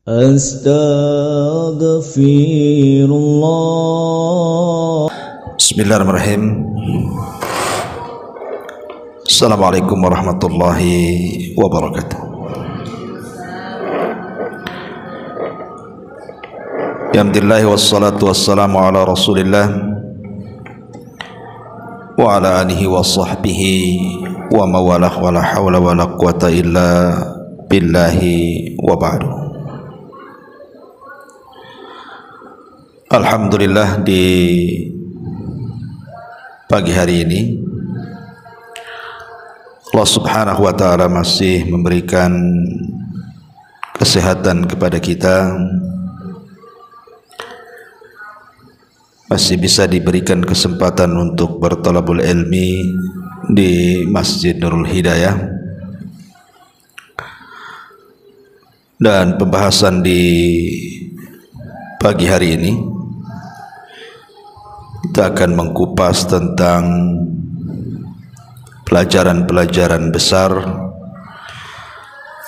Astaghfirullah. Bismillahirrahmanirrahim. Assalamualaikum warahmatullahi wabarakatuh. Alhamdulillah wassalatu wassalamu ala Rasulillah wa ala alihi wa sahbihi wa mawalah wa la hawla wa la quwata illa billahi wa ba'du. Alhamdulillah, di pagi hari ini Allah subhanahu wa ta'ala masih memberikan kesehatan kepada kita, masih bisa diberikan kesempatan untuk bertolabul ilmi di Masjid Nurul Hidayah, dan pembahasan di pagi hari ini kita akan mengkupas tentang pelajaran-pelajaran besar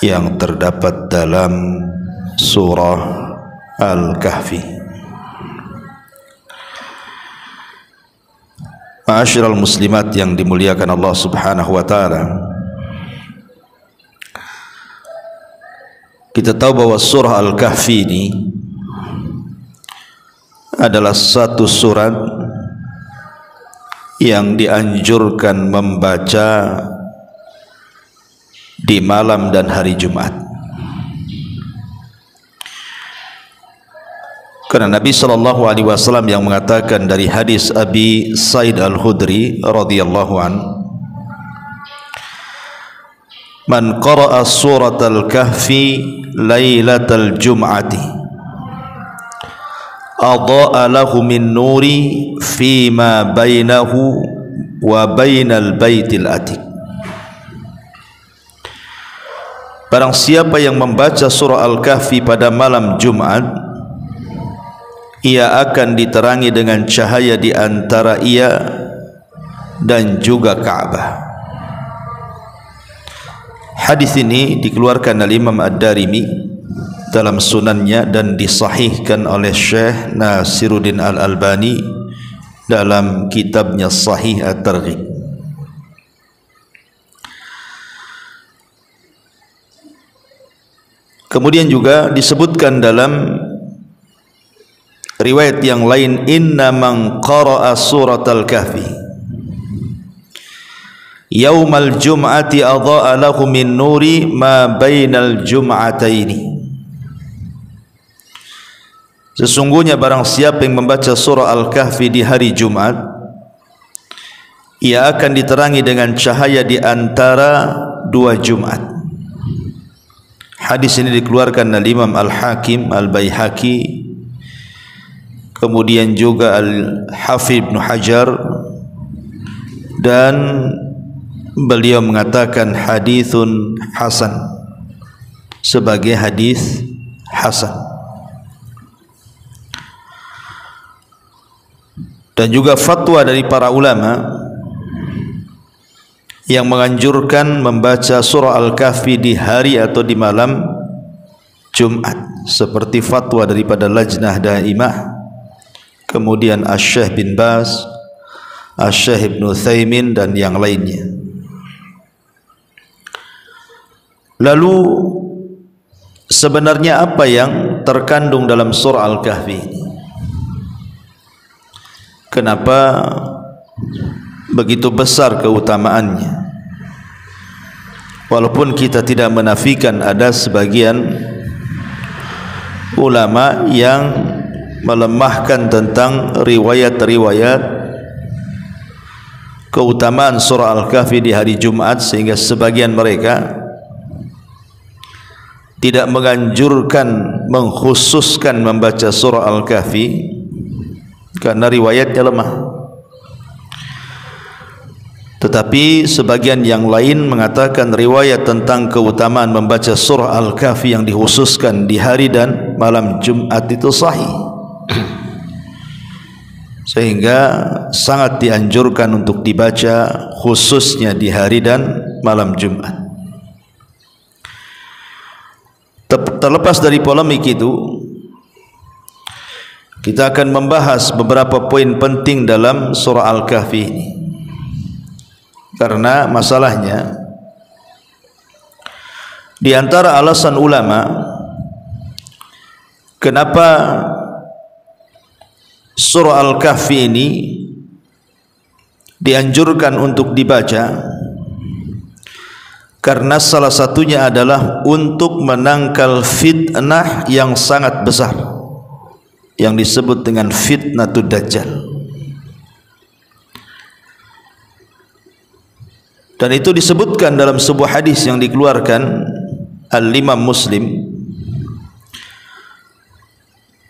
yang terdapat dalam surah Al-Kahfi. Ma'asyiral muslimat yang dimuliakan Allah subhanahu wa ta'ala, kita tahu bahwa surah Al-Kahfi ini adalah satu surat yang dianjurkan membaca di malam dan hari Jumat, karena Nabi SAW yang mengatakan dari hadis Abi Sa'id Al-Khudri radhiyallahu an, man qara'a surat Al-Kahfi lailatal jum'ati adha'a lahu min nuri fima bainahu wa bainal baitil atiq. Barang siapa yang membaca surah Al-Kahfi pada malam Jumat, ia akan diterangi dengan cahaya di antara ia dan juga Ka'bah. Hadis ini dikeluarkan oleh Imam Ad-Darimi dalam sunannya dan disahihkan oleh Syekh Nasiruddin Al-Albani dalam kitabnya Sahih At-Targhib. Kemudian juga disebutkan dalam riwayat yang lain, inna man qara'a surat Al-Kahfi yaumal jum'ati adha'a lahu min nuri ma bainal jum'ataini. Sesungguhnya barang siapa yang membaca surah Al-Kahfi di hari Jumat, ia akan diterangi dengan cahaya di antara dua Jumat. Hadis ini dikeluarkan oleh Imam Al-Hakim Al-Baihaqi, kemudian juga Al-Hafidh Ibn Hajar, dan beliau mengatakan hadithun hasan, sebagai hadis hasan. Dan juga fatwa dari para ulama yang menganjurkan membaca surah Al-Kahfi di hari atau di malam Jumat, seperti fatwa daripada Lajnah Daimah, kemudian Asy-Syaikh bin Baz, Asy-Syaikh Ibnu Utsaimin, dan yang lainnya. Lalu sebenarnya apa yang terkandung dalam surah Al-Kahfi ini? Kenapa begitu besar keutamaannya? Walaupun kita tidak menafikan ada sebagian ulama yang melemahkan tentang riwayat-riwayat keutamaan surah Al-Kahfi di hari Jumat, sehingga sebagian mereka tidak menganjurkan, mengkhususkan membaca surah Al-Kahfi karena riwayatnya lemah. Tetapi sebagian yang lain mengatakan riwayat tentang keutamaan membaca surah Al-Kahfi yang dikhususkan di hari dan malam Jumat itu sahih, sehingga sangat dianjurkan untuk dibaca khususnya di hari dan malam Jumat. Terlepas dari polemik itu, kita akan membahas beberapa poin penting dalam surah Al-Kahfi ini. Karena masalahnya, di antara alasan ulama kenapa surah Al-Kahfi ini dianjurkan untuk dibaca, karena salah satunya adalah untuk menangkal fitnah yang sangat besar yang disebut dengan fitnatud dajjal. Dan itu disebutkan dalam sebuah hadis yang dikeluarkan Al-Imam Muslim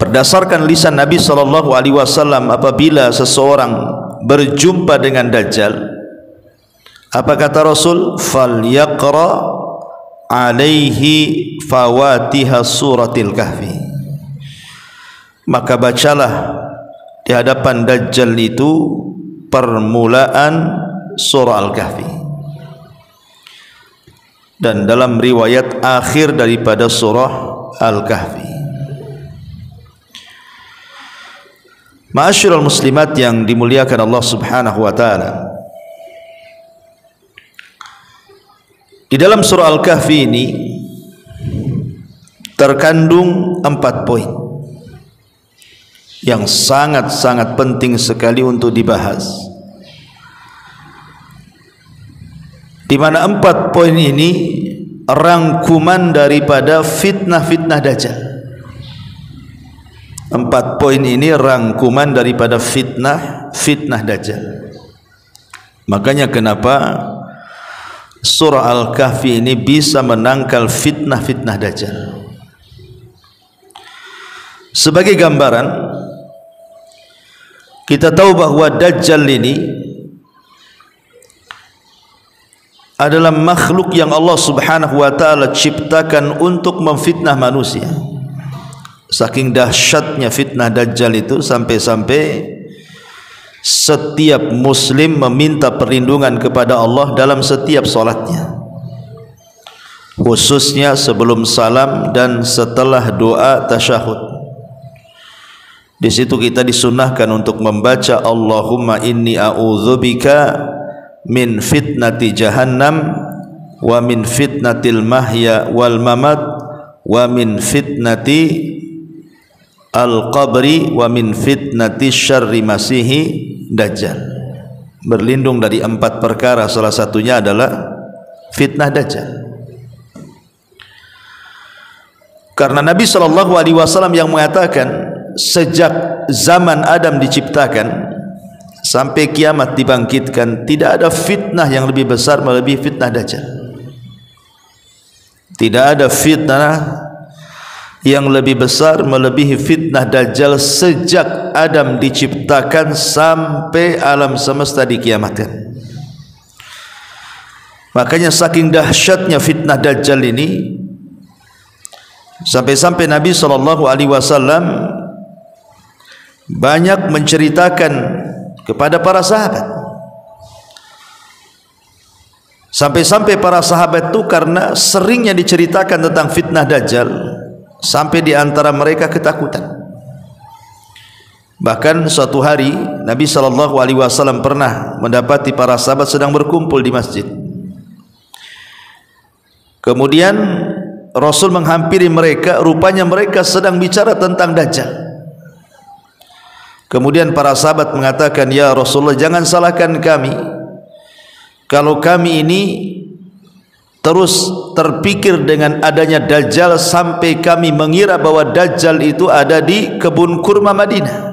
berdasarkan lisan Nabi SAW. Apabila seseorang berjumpa dengan Dajjal, apa kata Rasul? Falyaqra alaihi fawatiha suratil kahfi. Maka bacalah di hadapan Dajjal itu permulaan surah Al-Kahfi, dan dalam riwayat akhir daripada surah Al-Kahfi. Ma'asyiral muslimat yang dimuliakan Allah Subhanahu wa taala, di dalam surah Al-Kahfi ini terkandung 4 poin yang sangat-sangat penting sekali untuk dibahas, di mana 4 poin ini rangkuman daripada fitnah-fitnah Dajjal. 4 poin ini rangkuman daripada fitnah Dajjal. Makanya kenapa surah Al-Kahfi ini bisa menangkal fitnah-fitnah Dajjal. Sebagai gambaran, kita tahu bahwa Dajjal ini adalah makhluk yang Allah Subhanahu wa taala ciptakan untuk memfitnah manusia. Saking dahsyatnya fitnah Dajjal itu, sampai-sampai setiap muslim meminta perlindungan kepada Allah dalam setiap salatnya, khususnya sebelum salam dan setelah doa tasyahud. Di situ kita disunahkan untuk membaca Allahumma inni a'udzubika min fitnati jahannam wa min fitnatil mahya wal mamat wa min fitnati al-qabri wa min fitnati syarri masihi dajjal. Berlindung dari 4 perkara, salah satunya adalah fitnah Dajjal. Karena Nabi SAW yang mengatakan sejak zaman Adam diciptakan sampai kiamat dibangkitkan, tidak ada fitnah yang lebih besar melebihi fitnah Dajjal. Tidak ada fitnah yang lebih besar melebihi fitnah Dajjal sejak Adam diciptakan sampai alam semesta dikiamatkan. Makanya saking dahsyatnya fitnah Dajjal ini, sampai-sampai Nabi SAW banyak menceritakan kepada para sahabat. Sampai-sampai para sahabat itu karena seringnya diceritakan tentang fitnah Dajjal, sampai di antara mereka ketakutan. Bahkan suatu hari Nabi SAW pernah mendapati para sahabat sedang berkumpul di masjid. Kemudian Rasul menghampiri mereka, rupanya mereka sedang bicara tentang Dajjal. Kemudian para sahabat mengatakan, ya Rasulullah, jangan salahkan kami kalau kami ini terus terpikir dengan adanya Dajjal sampai kami mengira bahwa Dajjal itu ada di kebun kurma Madinah.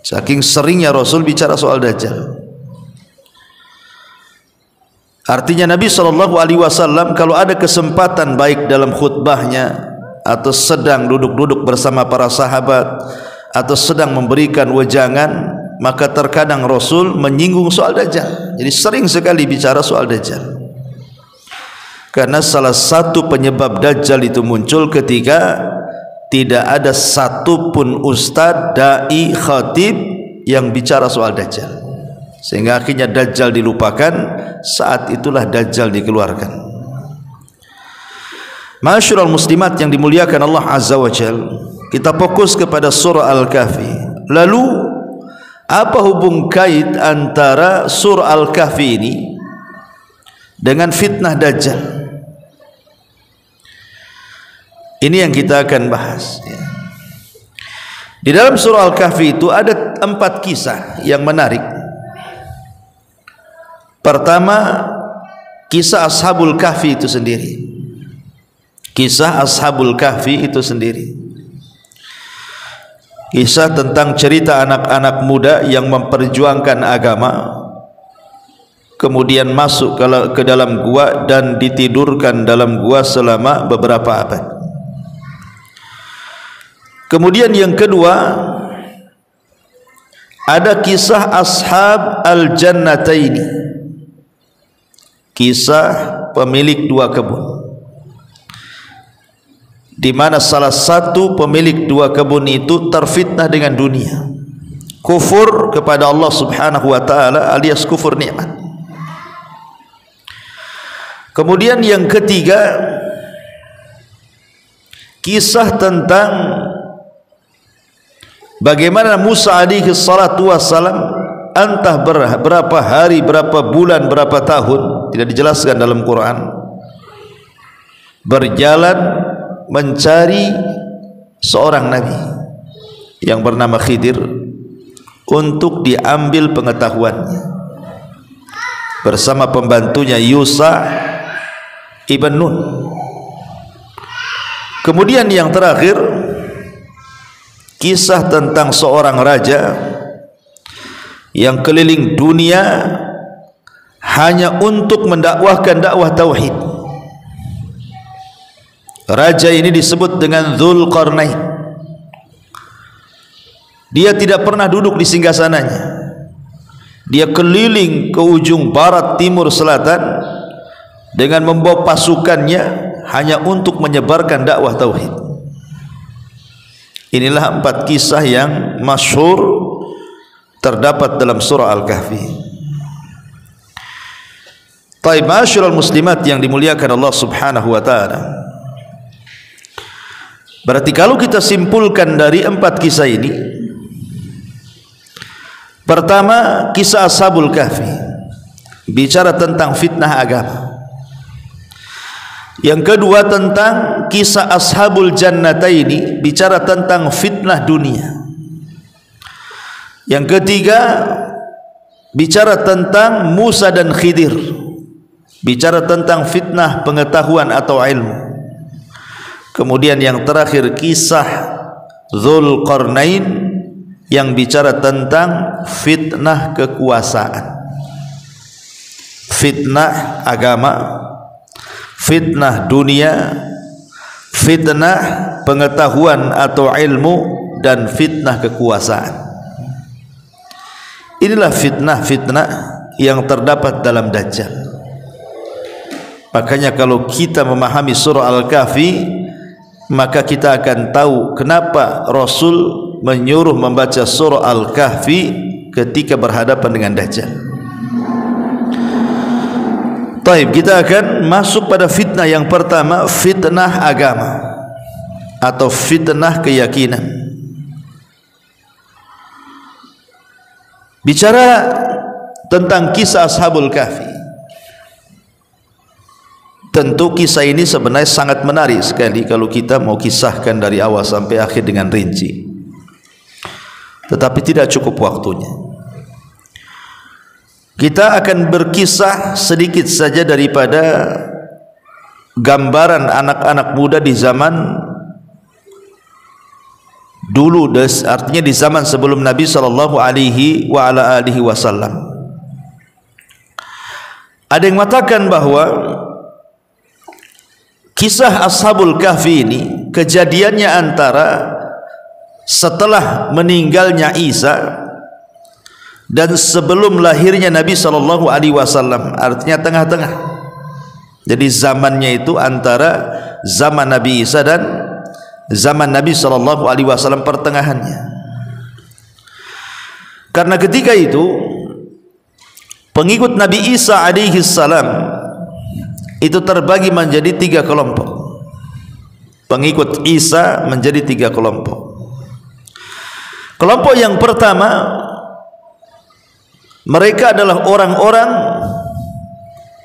Saking seringnya Rasul bicara soal Dajjal. Artinya Nabi SAW kalau ada kesempatan, baik dalam khutbahnya atau sedang duduk-duduk bersama para sahabat atau sedang memberikan wejangan, maka terkadang Rasul menyinggung soal Dajjal. Jadi sering sekali bicara soal Dajjal. Karena salah satu penyebab Dajjal itu muncul ketika tidak ada satupun ustadz, dai, khatib yang bicara soal Dajjal, sehingga akhirnya Dajjal dilupakan. Saat itulah Dajjal dikeluarkan. Ma'asyiral muslimat yang dimuliakan Allah Azza wa Jalla, kita fokus kepada surah Al-Kahfi. Lalu apa hubung kait antara surah Al-Kahfi ini dengan fitnah Dajjal? Ini yang kita akan bahas. Di dalam surah Al-Kahfi itu ada 4 kisah yang menarik. Pertama, kisah Ashabul Kahfi itu sendiri. Kisah Ashabul Kahfi itu sendiri. Kisah tentang cerita anak-anak muda yang memperjuangkan agama, kemudian masuk ke dalam gua dan ditidurkan dalam gua selama beberapa abad. Kemudian yang kedua, ada kisah Ashab Al-Jannataini, kisah pemilik 2 kebun, di mana salah satu pemilik 2 kebun itu terfitnah dengan dunia, kufur kepada Allah Subhanahu wa taala alias kufur nikmat. Kemudian yang ketiga, kisah tentang bagaimana Musa alaihi salatu wassalam entah berapa hari, berapa bulan, berapa tahun, tidak dijelaskan dalam Quran, berjalan mencari seorang nabi yang bernama Khidir untuk diambil pengetahuannya bersama pembantunya Yusha ibn Nun. Kemudian yang terakhir, kisah tentang seorang raja yang keliling dunia hanya untuk mendakwahkan dakwah tauhid. Raja ini disebut dengan Dzulqarnain. Dia tidak pernah duduk di singgasananya. Dia keliling ke ujung barat, timur, selatan dengan membawa pasukannya hanya untuk menyebarkan dakwah tauhid. Inilah 4 kisah yang masyhur terdapat dalam surah Al-Kahfi. Taib, ma'asyiral muslimat yang dimuliakan Allah Subhanahu wa taala. Berarti kalau kita simpulkan dari 4 kisah ini, pertama kisah Ashabul Kahfi bicara tentang fitnah agama. Yang kedua tentang kisah Ashabul Jannataini, bicara tentang fitnah dunia. Yang ketiga bicara tentang Musa dan Khidir, bicara tentang fitnah pengetahuan atau ilmu. Kemudian yang terakhir kisah Dzulqarnain yang bicara tentang fitnah kekuasaan, fitnah agama, fitnah dunia, fitnah pengetahuan atau ilmu, dan fitnah kekuasaan. Inilah fitnah-fitnah yang terdapat dalam Dajjal. Makanya kalau kita memahami surah Al-Kahfi, maka kita akan tahu kenapa Rasul menyuruh membaca surah Al-Kahfi ketika berhadapan dengan Dajjal. Taib, kita akan masuk pada fitnah yang pertama, fitnah agama atau fitnah keyakinan. Bicara tentang kisah Ashabul Kahfi, tentu kisah ini sebenarnya sangat menarik sekali kalau kita mau kisahkan dari awal sampai akhir dengan rinci, tetapi tidak cukup waktunya. Kita akan berkisah sedikit saja daripada gambaran anak-anak muda di zaman dulu, artinya di zaman sebelum Nabi sallallahu alaihi wasallam. Ada yang mengatakan bahwa kisah Ashabul Kahfi ini kejadiannya antara setelah meninggalnya Isa dan sebelum lahirnya Nabi sallallahu alaihi wasallam, artinya tengah-tengah. Jadi zamannya itu antara zaman Nabi Isa dan zaman Nabi sallallahu alaihi wasallam, pertengahannya. Karena ketika itu pengikut Nabi Isa alaihi salam itu terbagi menjadi 3 kelompok. pengikut Isa menjadi 3 kelompok. Kelompok yang pertama, mereka adalah orang-orang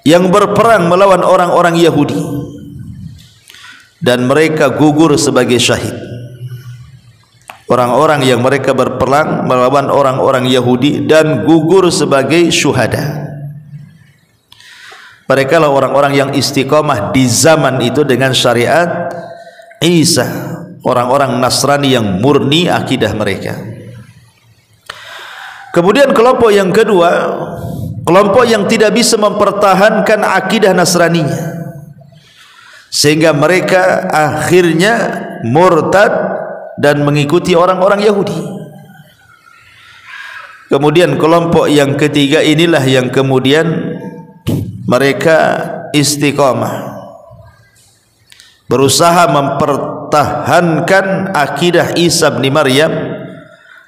yang berperang melawan orang-orang Yahudi dan mereka gugur sebagai syahid. Orang-orang yang mereka berperang melawan orang-orang Yahudi dan gugur sebagai syuhada. Mereka lah orang-orang yang istiqamah di zaman itu dengan syariat Isa, orang-orang Nasrani yang murni akidah mereka. Kemudian kelompok yang kedua, kelompok yang tidak bisa mempertahankan akidah Nasraninya, sehingga mereka akhirnya murtad dan mengikuti orang-orang Yahudi. Kemudian kelompok yang ketiga inilah yang kemudian mereka istiqamah, berusaha mempertahankan akidah Isa bin Maryam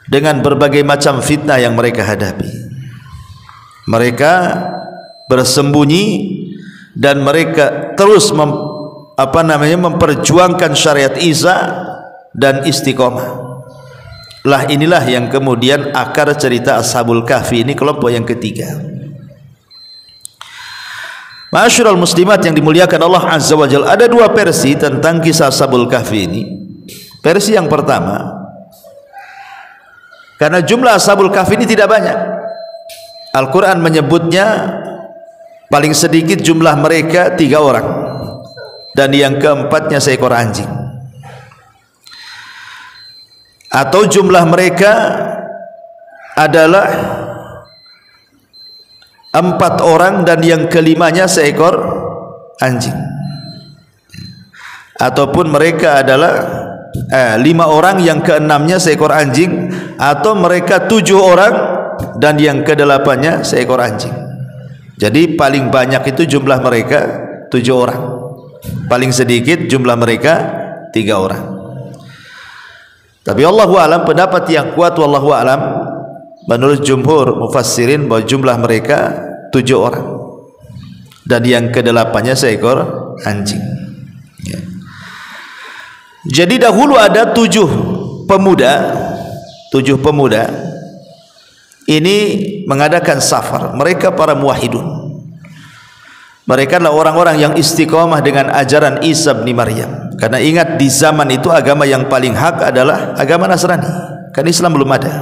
dengan berbagai macam fitnah yang mereka hadapi. Mereka bersembunyi dan mereka terus memperjuangkan syariat Isa dan istiqamah. Lah inilah yang kemudian akar cerita Ashabul Kahfi ini, kelompok yang ketiga. Ma'asyiral muslimat yang dimuliakan Allah Azza wa Jalla, ada 2 versi tentang kisah Ashabul Kahfi ini. Versi yang pertama, karena jumlah Ashabul Kahfi ini tidak banyak, Al-Quran menyebutnya paling sedikit jumlah mereka 3 orang, dan yang keempatnya seekor anjing. Atau jumlah mereka adalah 4 orang dan yang kelimanya seekor anjing. Ataupun mereka adalah 5 orang yang keenamnya seekor anjing, atau mereka 7 orang dan yang ke-8-nya seekor anjing. Jadi paling banyak itu jumlah mereka 7 orang, paling sedikit jumlah mereka 3 orang. Tapi Allahu a'lam, pendapat yang kuat wallahu a'lam menurut jumhur mufassirin bahwa jumlah mereka 7 orang dan yang ke-8-nya seekor anjing. Ya. Jadi dahulu ada 7 pemuda ini mengadakan safar. Mereka para muwahhidun. Mereka adalah orang-orang yang istiqamah dengan ajaran Isa bin Maryam. Karena ingat, di zaman itu agama yang paling hak adalah agama Nasrani, kan Islam belum ada.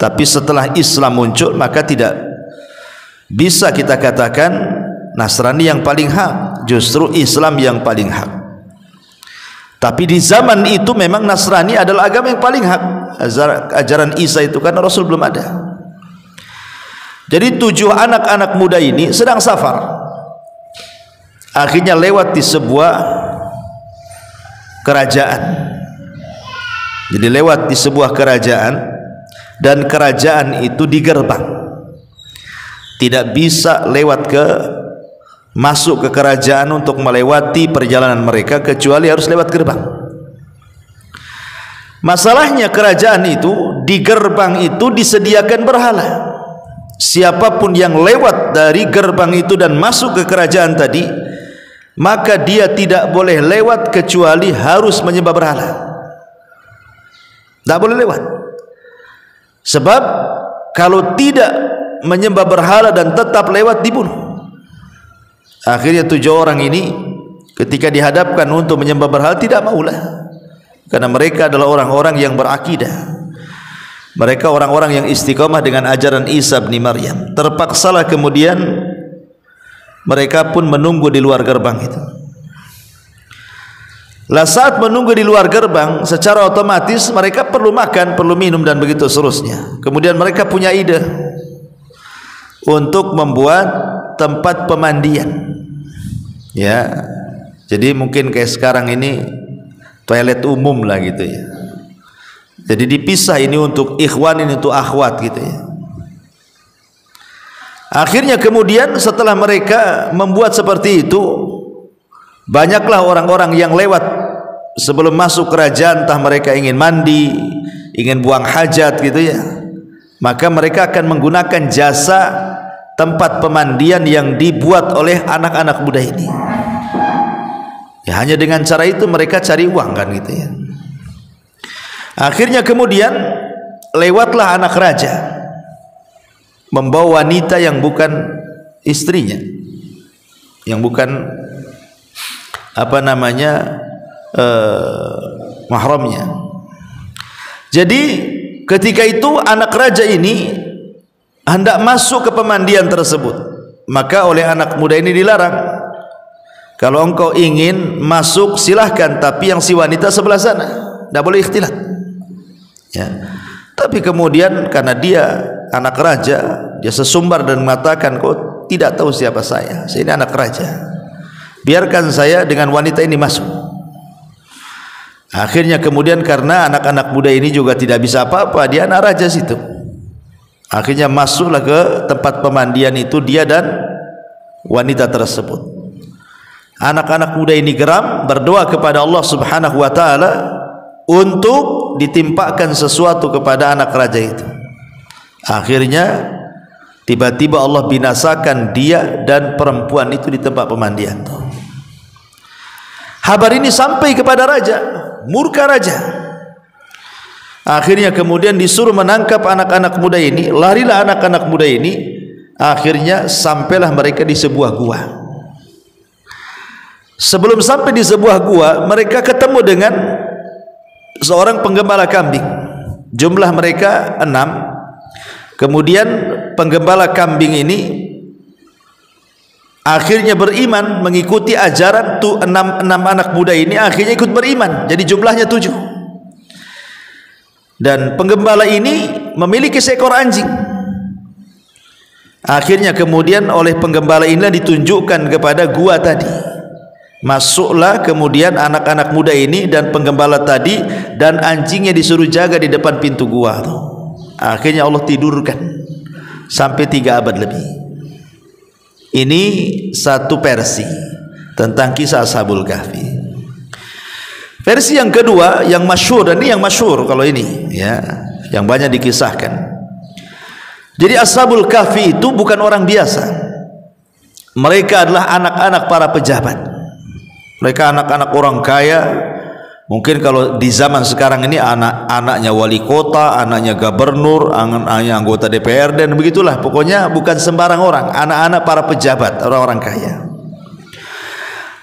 Tapi setelah Islam muncul, maka tidak bisa kita katakan Nasrani yang paling hak, justru Islam yang paling hak. Tapi di zaman itu memang Nasrani adalah agama yang paling hak, ajaran Isa itu, karena Rasul belum ada. Jadi 7 anak-anak muda ini sedang safar, akhirnya lewat di sebuah kerajaan. Jadi lewat di sebuah kerajaan, dan kerajaan itu digerbang, tidak bisa masuk ke kerajaan untuk melewati perjalanan mereka kecuali harus lewat gerbang. Masalahnya kerajaan itu, di gerbang itu disediakan berhala. Siapapun yang lewat dari gerbang itu dan masuk ke kerajaan tadi, maka dia tidak boleh lewat kecuali harus menyembah berhala. Tidak boleh lewat. Sebab kalau tidak menyembah berhala dan tetap lewat, dibunuh. Akhirnya 7 orang ini ketika dihadapkan untuk menyembah berhala tidak maulah, karena mereka adalah orang-orang yang berakidah. Mereka orang-orang yang istiqamah dengan ajaran Isa bin Maryam. Terpaksalah kemudian mereka pun menunggu di luar gerbang itu. Lah saat menunggu di luar gerbang, secara otomatis mereka perlu makan, perlu minum, dan begitu seterusnya. Kemudian mereka punya ide untuk membuat tempat pemandian. Ya, jadi mungkin kayak sekarang ini toilet umum lah gitu ya. Jadi dipisah, ini untuk ikhwan, ini untuk akhwat gitu ya. Akhirnya kemudian setelah mereka membuat seperti itu, banyaklah orang-orang yang lewat sebelum masuk kerajaan, entah mereka ingin mandi, ingin buang hajat gitu ya, maka mereka akan menggunakan jasa tempat pemandian yang dibuat oleh anak-anak muda ini. Ya, hanya dengan cara itu mereka cari uang kan gitu ya. Akhirnya kemudian lewatlah anak raja membawa wanita yang bukan istrinya, yang bukan mahramnya. Jadi ketika itu anak raja ini hendak masuk ke pemandian tersebut, maka oleh anak muda ini dilarang, kalau engkau ingin masuk silahkan, tapi yang si wanita sebelah sana, tidak boleh ikhtilat ya. Tapi kemudian karena dia anak raja, dia sesumbar dan mengatakan, kau tidak tahu siapa saya ini anak raja, biarkan saya dengan wanita ini masuk. Akhirnya kemudian karena anak-anak muda ini juga tidak bisa apa-apa, dia anak raja situ, akhirnya masuklah ke tempat pemandian itu dia dan wanita tersebut. Anak-anak muda ini geram, berdoa kepada Allah Subhanahu wa taala untuk ditimpakan sesuatu kepada anak raja itu. Akhirnya tiba-tiba Allah binasakan dia dan perempuan itu di tempat pemandian. Kabar ini sampai kepada raja, murka raja. Akhirnya kemudian disuruh menangkap anak-anak muda ini. Larilah anak-anak muda ini. Akhirnya sampailah mereka di sebuah gua. Sebelum sampai di sebuah gua, mereka ketemu dengan seorang penggembala kambing. Jumlah mereka 6. Kemudian penggembala kambing ini akhirnya beriman, mengikuti ajaran tuh 6 anak muda ini, akhirnya ikut beriman, jadi jumlahnya 7. Dan penggembala ini memiliki seekor anjing. Akhirnya kemudian oleh penggembala inilah ditunjukkan kepada gua tadi. Masuklah kemudian anak-anak muda ini dan penggembala tadi, dan anjingnya disuruh jaga di depan pintu gua. Akhirnya Allah tidurkan sampai 3 abad lebih. Ini satu versi tentang kisah Ashabul Kahfi. Versi yang kedua yang masyhur, dan ini yang masyhur kalau ini ya, yang banyak dikisahkan. Jadi Ashabul Kahfi itu bukan orang biasa. Mereka adalah anak-anak para pejabat. Mereka anak-anak orang kaya. Mungkin kalau di zaman sekarang ini anak-anaknya wali kota, anaknya gubernur, anaknya anggota DPRD, dan begitulah. Pokoknya bukan sembarang orang, anak-anak para pejabat, orang-orang kaya.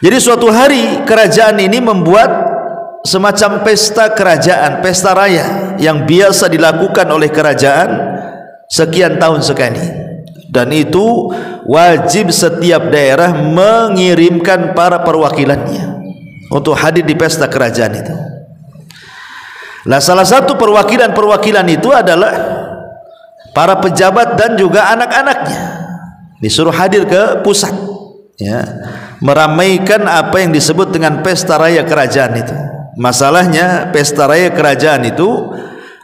Jadi suatu hari kerajaan ini membuat semacam pesta kerajaan, pesta raya yang biasa dilakukan oleh kerajaan sekian tahun sekali. Dan itu wajib setiap daerah mengirimkan para perwakilannya untuk hadir di pesta kerajaan itu. Nah, salah satu perwakilan itu adalah para pejabat dan juga anak-anaknya. Disuruh hadir ke pusat ya, meramaikan apa yang disebut dengan pesta raya kerajaan itu. Masalahnya pesta raya kerajaan itu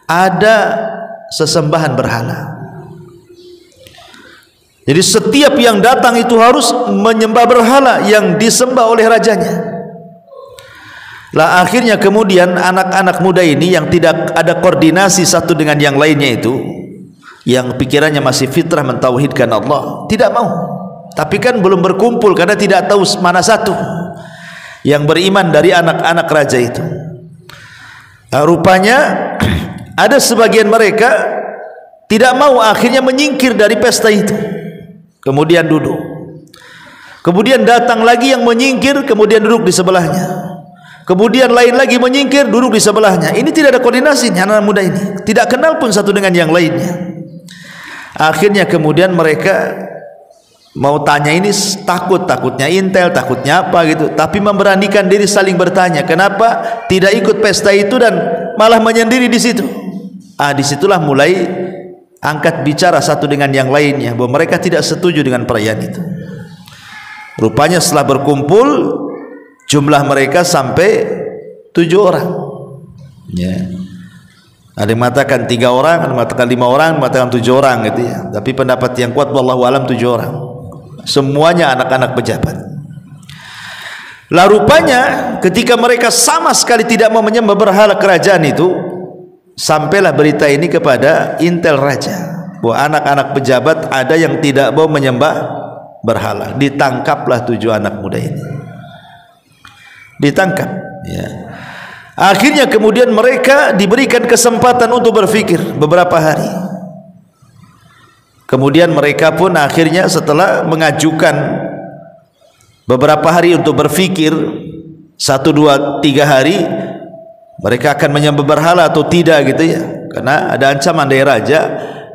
ada sesembahan berhala. Jadi setiap yang datang itu harus menyembah berhala yang disembah oleh rajanya. Lah akhirnya kemudian anak-anak muda ini yang tidak ada koordinasi satu dengan yang lainnya itu, yang pikirannya masih fitrah mentauhidkan Allah, tidak mau. Tapi kan belum berkumpul karena tidak tahu mana satu yang beriman dari anak-anak raja itu. Nah, rupanya ada sebagian mereka tidak mau, akhirnya menyingkir dari pesta itu. Kemudian duduk. Kemudian datang lagi yang menyingkir, kemudian duduk di sebelahnya. Kemudian lain lagi menyingkir, duduk di sebelahnya. Ini tidak ada koordinasi anak muda ini, tidak kenal pun satu dengan yang lainnya. Akhirnya kemudian mereka mau tanya ini, takutnya intel, takutnya apa gitu, tapi memberanikan diri saling bertanya, kenapa tidak ikut pesta itu dan malah menyendiri di situ. Disitulah mulai angkat bicara satu dengan yang lainnya bahwa mereka tidak setuju dengan perayaan itu. Rupanya setelah berkumpul, jumlah mereka sampai 7 orang ya. Ada yang mengatakan 3 orang, ada yang mengatakan 5 orang, ada yang mengatakan 7 orang gitu ya. Tapi pendapat yang kuat wallahu alam 7 orang. Semuanya anak-anak pejabat. Lah rupanya ketika mereka sama sekali tidak mau menyembah berhala kerajaan itu, sampailah berita ini kepada intel raja bahwa anak-anak pejabat ada yang tidak mau menyembah berhala. Ditangkaplah 7 anak muda ini. ditangkap, ya. Akhirnya kemudian mereka diberikan kesempatan untuk berfikir beberapa hari. Kemudian mereka pun akhirnya setelah mengajukan beberapa hari untuk berfikir, 1, 2, 3 hari, mereka akan menyembah berhala atau tidak gitu ya, karena ada ancaman dari raja.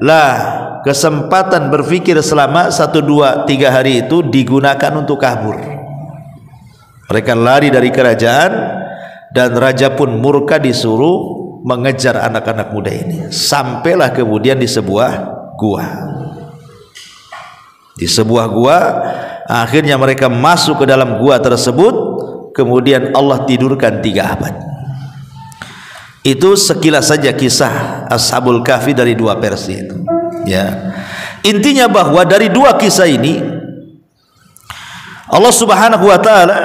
Lah, kesempatan berfikir selama 1, 2, 3 hari itu digunakan untuk kabur. Mereka lari dari kerajaan, dan raja pun murka, disuruh mengejar anak-anak muda ini. Sampailah kemudian di sebuah gua. Di sebuah gua, akhirnya mereka masuk ke dalam gua tersebut. Kemudian Allah tidurkan 3 abad. Itu sekilas saja kisah Ashabul Kahfi dari 2 versi itu, ya. Intinya bahwa dari 2 kisah ini Allah Subhanahu wa taala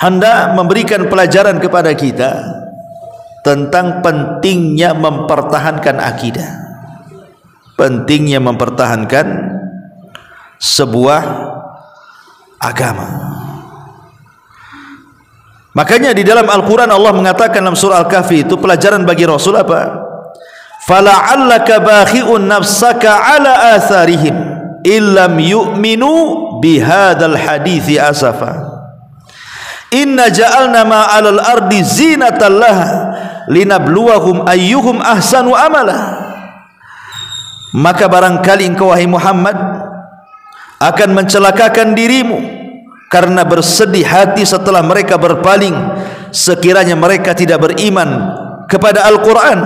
hendak memberikan pelajaran kepada kita tentang pentingnya mempertahankan akidah, pentingnya mempertahankan sebuah agama. Makanya di dalam Al-Quran Allah mengatakan dalam surah Al-Kahfi itu pelajaran bagi Rasul apa? Fala'allaka bakhi'un nafsaka ala atharihim illam yu'minu bihadal hadithi asafa inna ja'alna ma'alal ardi zinatan laha linabluwahum ayyuhum ahsanu amala. Maka barangkali engkau wahai Muhammad akan mencelakakan dirimu karena bersedih hati setelah mereka berpaling, sekiranya mereka tidak beriman kepada Al-Quran.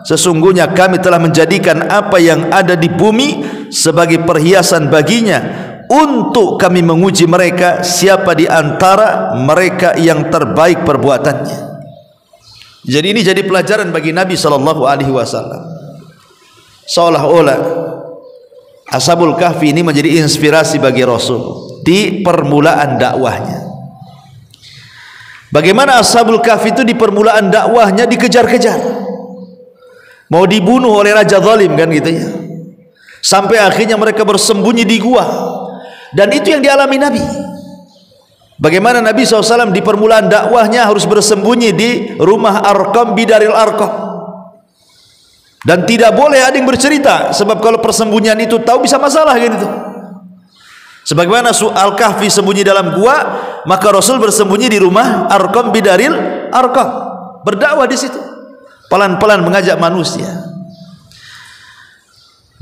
Sesungguhnya kami telah menjadikan apa yang ada di bumi sebagai perhiasan baginya, untuk kami menguji mereka siapa di antara mereka yang terbaik perbuatannya. Jadi ini jadi pelajaran bagi Nabi SAW. Seolah-olah Ashabul Kahfi ini menjadi inspirasi bagi Rasul di permulaan dakwahnya. Bagaimana Ashabul Kahfi itu di permulaan dakwahnya dikejar-kejar, mau dibunuh oleh raja zalim kan gitu ya, sampai akhirnya mereka bersembunyi di gua. Dan itu yang dialami Nabi. Bagaimana Nabi SAW di permulaan dakwahnya harus bersembunyi di rumah Arqam bidaril Arqam, dan tidak boleh ada yang bercerita, sebab kalau persembunyian itu tahu bisa masalah gitu. Sebagaimana Al-Kahfi sembunyi dalam gua, maka Rasul bersembunyi di rumah Arqam bidaril Arqam, berdakwah di situ, pelan-pelan mengajak manusia.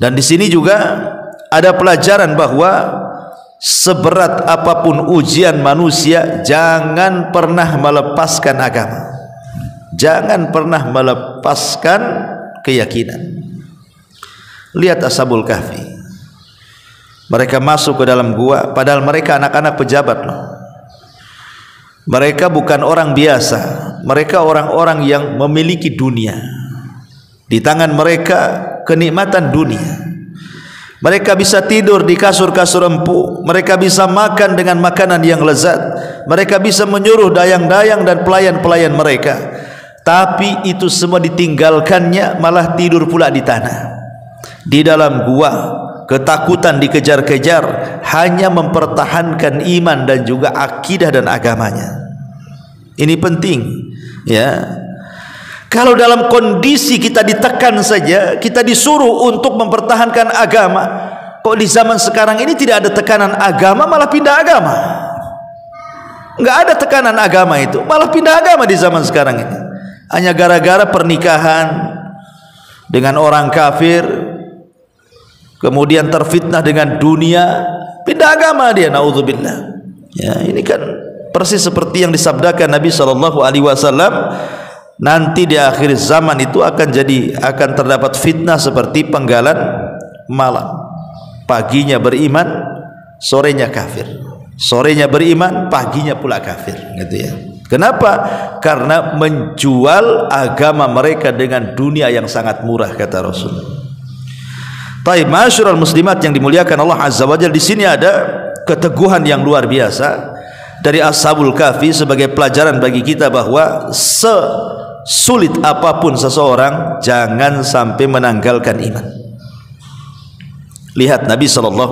Dan di sini juga ada pelajaran bahwa seberat apapun ujian manusia, jangan pernah melepaskan agama, jangan pernah melepaskan keyakinan. Lihat Ashabul Kahfi, mereka masuk ke dalam gua, padahal mereka anak-anak pejabat loh. Mereka bukan orang biasa, mereka orang-orang yang memiliki dunia. Di tangan mereka kenikmatan dunia. Mereka bisa tidur di kasur-kasur empuk, mereka bisa makan dengan makanan yang lezat, mereka bisa menyuruh dayang-dayang dan pelayan-pelayan mereka. Tapi itu semua ditinggalkannya, malah tidur pula di tanah, di dalam gua, ketakutan dikejar-kejar, hanya mempertahankan iman dan juga akidah dan agamanya. Ini penting, ya. Kalau dalam kondisi kita ditekan saja, kita disuruh untuk mempertahankan agama, kok di zaman sekarang ini tidak ada tekanan agama, malah pindah agama. Enggak ada tekanan agama itu, malah pindah agama di zaman sekarang ini. Hanya gara-gara pernikahan dengan orang kafir, kemudian terfitnah dengan dunia, pindah agama dia, naudzubillah. Ya, ini kan persis seperti yang disabdakan Nabi SAW. Nanti di akhir zaman itu akan terdapat fitnah seperti penggalan malam. Paginya beriman, sorenya kafir. Sorenya beriman, paginya pula kafir, gitu ya. Kenapa? Karena menjual agama mereka dengan dunia yang sangat murah, kata Rasul. Taib, masyarul muslimat yang dimuliakan Allah Azza wa Jalla, di sini ada keteguhan yang luar biasa dari Ashabul Kahfi sebagai pelajaran bagi kita bahwa sulit apapun seseorang, jangan sampai menanggalkan iman. Lihat Nabi SAW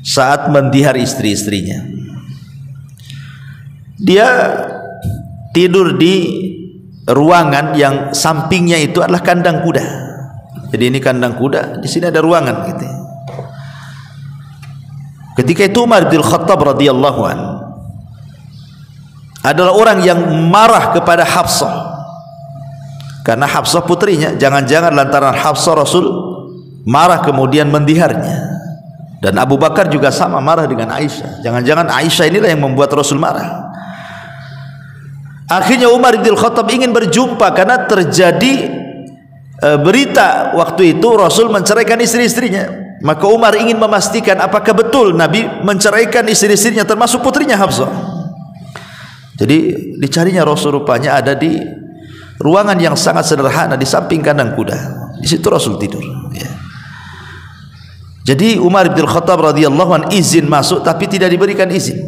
saat mendihar istri-istrinya, dia tidur di ruangan yang sampingnya itu adalah kandang kuda. Jadi ini kandang kuda, di sini ada ruangan gitu. Ketika itu Umar bin Khattab radhiyallahu anhu adalah orang yang marah kepada Hafsah, karena Hafsah putrinya. Jangan-jangan lantaran Hafsah Rasul marah kemudian mendiharnya. Dan Abu Bakar juga sama marah dengan Aisyah. Jangan-jangan Aisyah inilah yang membuat Rasul marah. Akhirnya Umar bin Khattab ingin berjumpa karena terjadi berita waktu itu Rasul menceraikan istri-istrinya. Maka Umar ingin memastikan apakah betul Nabi menceraikan istri-istrinya termasuk putrinya Hafsah. Jadi dicarinya Rasul, rupanya ada di ruangan yang sangat sederhana di samping kandang kuda. Di situ Rasul tidur. Ya. Jadi Umar bin Khattab radhiyallahu anhu izin masuk tapi tidak diberikan izin.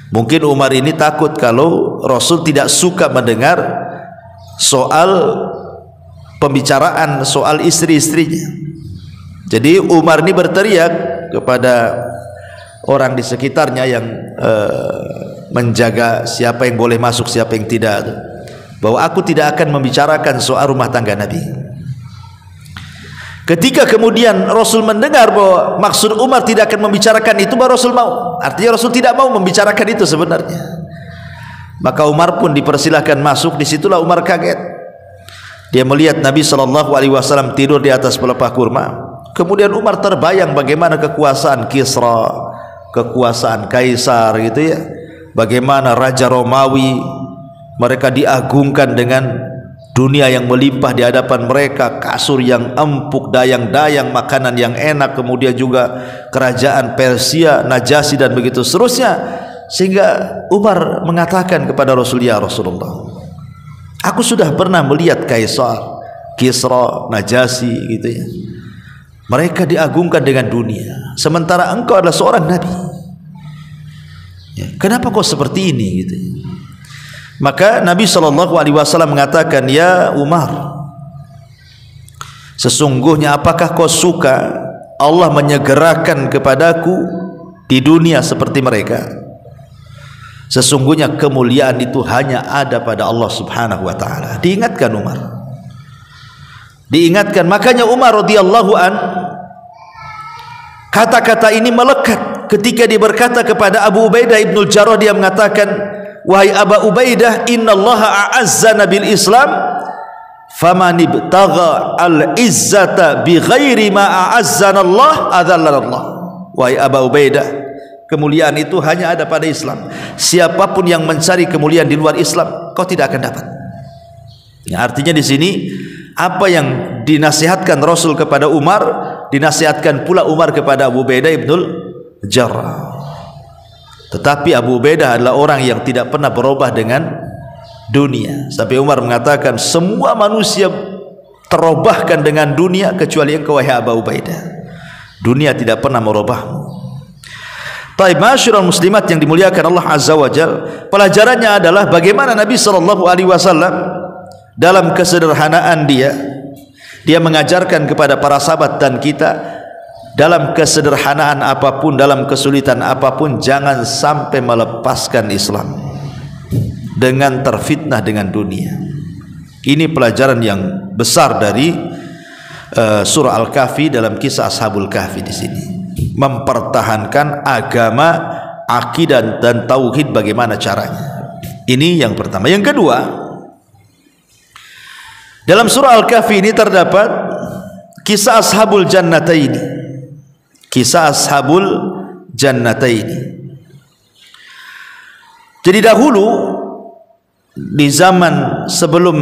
Mungkin Umar ini takut kalau Rasul tidak suka mendengar soal pembicaraan soal istri-istrinya. Jadi Umar ini berteriak kepada orang di sekitarnya yang menjaga siapa yang boleh masuk, siapa yang tidak, bahwa aku tidak akan membicarakan soal rumah tangga Nabi. Ketika kemudian Rasul mendengar bahwa maksud Umar tidak akan membicarakan itu, baru Rasul mau. Artinya Rasul tidak mau membicarakan itu sebenarnya. Maka Umar pun dipersilahkan masuk. Disitulah Umar kaget. Dia melihat Nabi SAW tidur di atas pelepah kurma. Kemudian Umar terbayang bagaimana kekuasaan Kisra, kekuasaan Kaisar gitu ya. Bagaimana Raja Romawi, mereka diagungkan dengan dunia yang melimpah di hadapan mereka, kasur yang empuk, dayang-dayang, makanan yang enak, kemudian juga kerajaan Persia, Najasyi dan begitu seterusnya. Sehingga Umar mengatakan kepada Rasul, ya Rasulullah, aku sudah pernah melihat Kaisar, Kisra, Najasyi gitu ya. Mereka diagungkan dengan dunia, sementara engkau adalah seorang Nabi. Ya, kenapa kau seperti ini gitu? Maka Nabi SAW mengatakan, ya Umar, sesungguhnya apakah kau suka Allah menyegerakan kepadaku di dunia seperti mereka? Sesungguhnya kemuliaan itu hanya ada pada Allah Subhanahu wa taala. Diingatkan Umar. Diingatkan, makanya Umar radhiyallahu an, kata-kata ini melekat ketika dia berkata kepada Abu Ubaidah ibnul Jarrah. Dia mengatakan, wahai Abu Ubaidah, innallaha a'azzana bil Islam, faman ibtagha al izzata bi ghairi ma a'azzana Allah adzallana Allah. Wahai Abu Ubaidah, kemuliaan itu hanya ada pada Islam. Siapapun yang mencari kemuliaan di luar Islam, kau tidak akan dapat. Ya, artinya di sini apa yang dinasihatkan Rasul kepada Umar, dinasihatkan pula Umar kepada Abu Ubaidah ibnul Jarrah. Tetapi Abu Ubaidah adalah orang yang tidak pernah berubah dengan dunia. Sampai Umar mengatakan, semua manusia terubahkan dengan dunia kecuali engkau wahai Abu Ubaidah. Dunia tidak pernah merubahmu. Taib, masyarul muslimat yang dimuliakan Allah Azza wa Jalla, pelajarannya adalah bagaimana Nabi SAW dalam kesederhanaan dia mengajarkan kepada para sahabat dan kita, dalam kesederhanaan apapun, dalam kesulitan apapun, jangan sampai melepaskan Islam dengan terfitnah dengan dunia. Ini pelajaran yang besar dari surah Al-Kahfi dalam kisah Ashabul Kahfi di sini. Mempertahankan agama, akidah dan tauhid bagaimana caranya. Ini yang pertama. Yang kedua, dalam surah Al-Kahfi ini terdapat kisah Ashabul Jannataini. Kisah Ashabul Jannataini. Jadi dahulu di zaman sebelum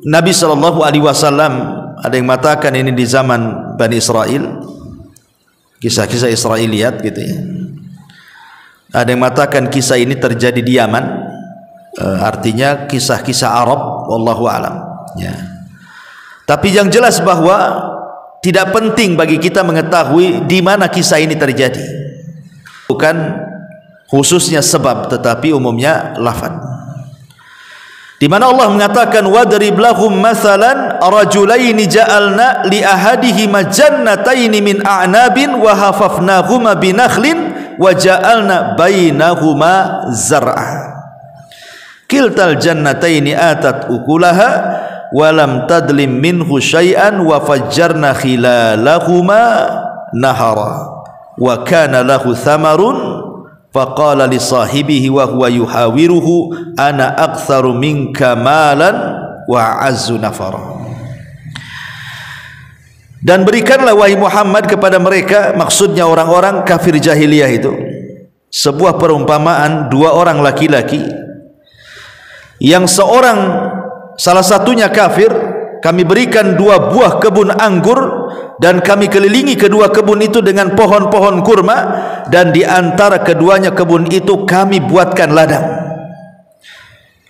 Nabi SAW, ada yang mengatakan ini di zaman Bani Israel, kisah-kisah Israiliyat gitu ya. Ada yang mengatakan kisah ini terjadi di Yaman, artinya kisah-kisah Arab, wallahu alam ya. Tapi yang jelas bahwa tidak penting bagi kita mengetahui di mana kisah ini terjadi, bukan khususnya sebab tetapi umumnya lafaz, di mana Allah mengatakan, wadrib lahum mathalan rajulaini ja'alna li ahadihima jannataini min a'nabin wa hafafnahuma binakhlin wa ja'alna bainahuma zar'a. Kiltal jannataini atat ukulaha wa lam tadlim minhu syai'an wa fajjarna khilalahuma nahara wa kana lahu thamarun faqala li sahibihi wa huwa yuhawiruhu ana aktsaru minka malan wa azzu nafara. Dan berikanlah wahai Muhammad kepada mereka, maksudnya orang-orang kafir jahiliyah itu, sebuah perumpamaan dua orang laki-laki yang salah satunya kafir. Kami berikan dua buah kebun anggur dan kami kelilingi kedua kebun itu dengan pohon-pohon kurma, dan di antara keduanya kebun itu kami buatkan ladang.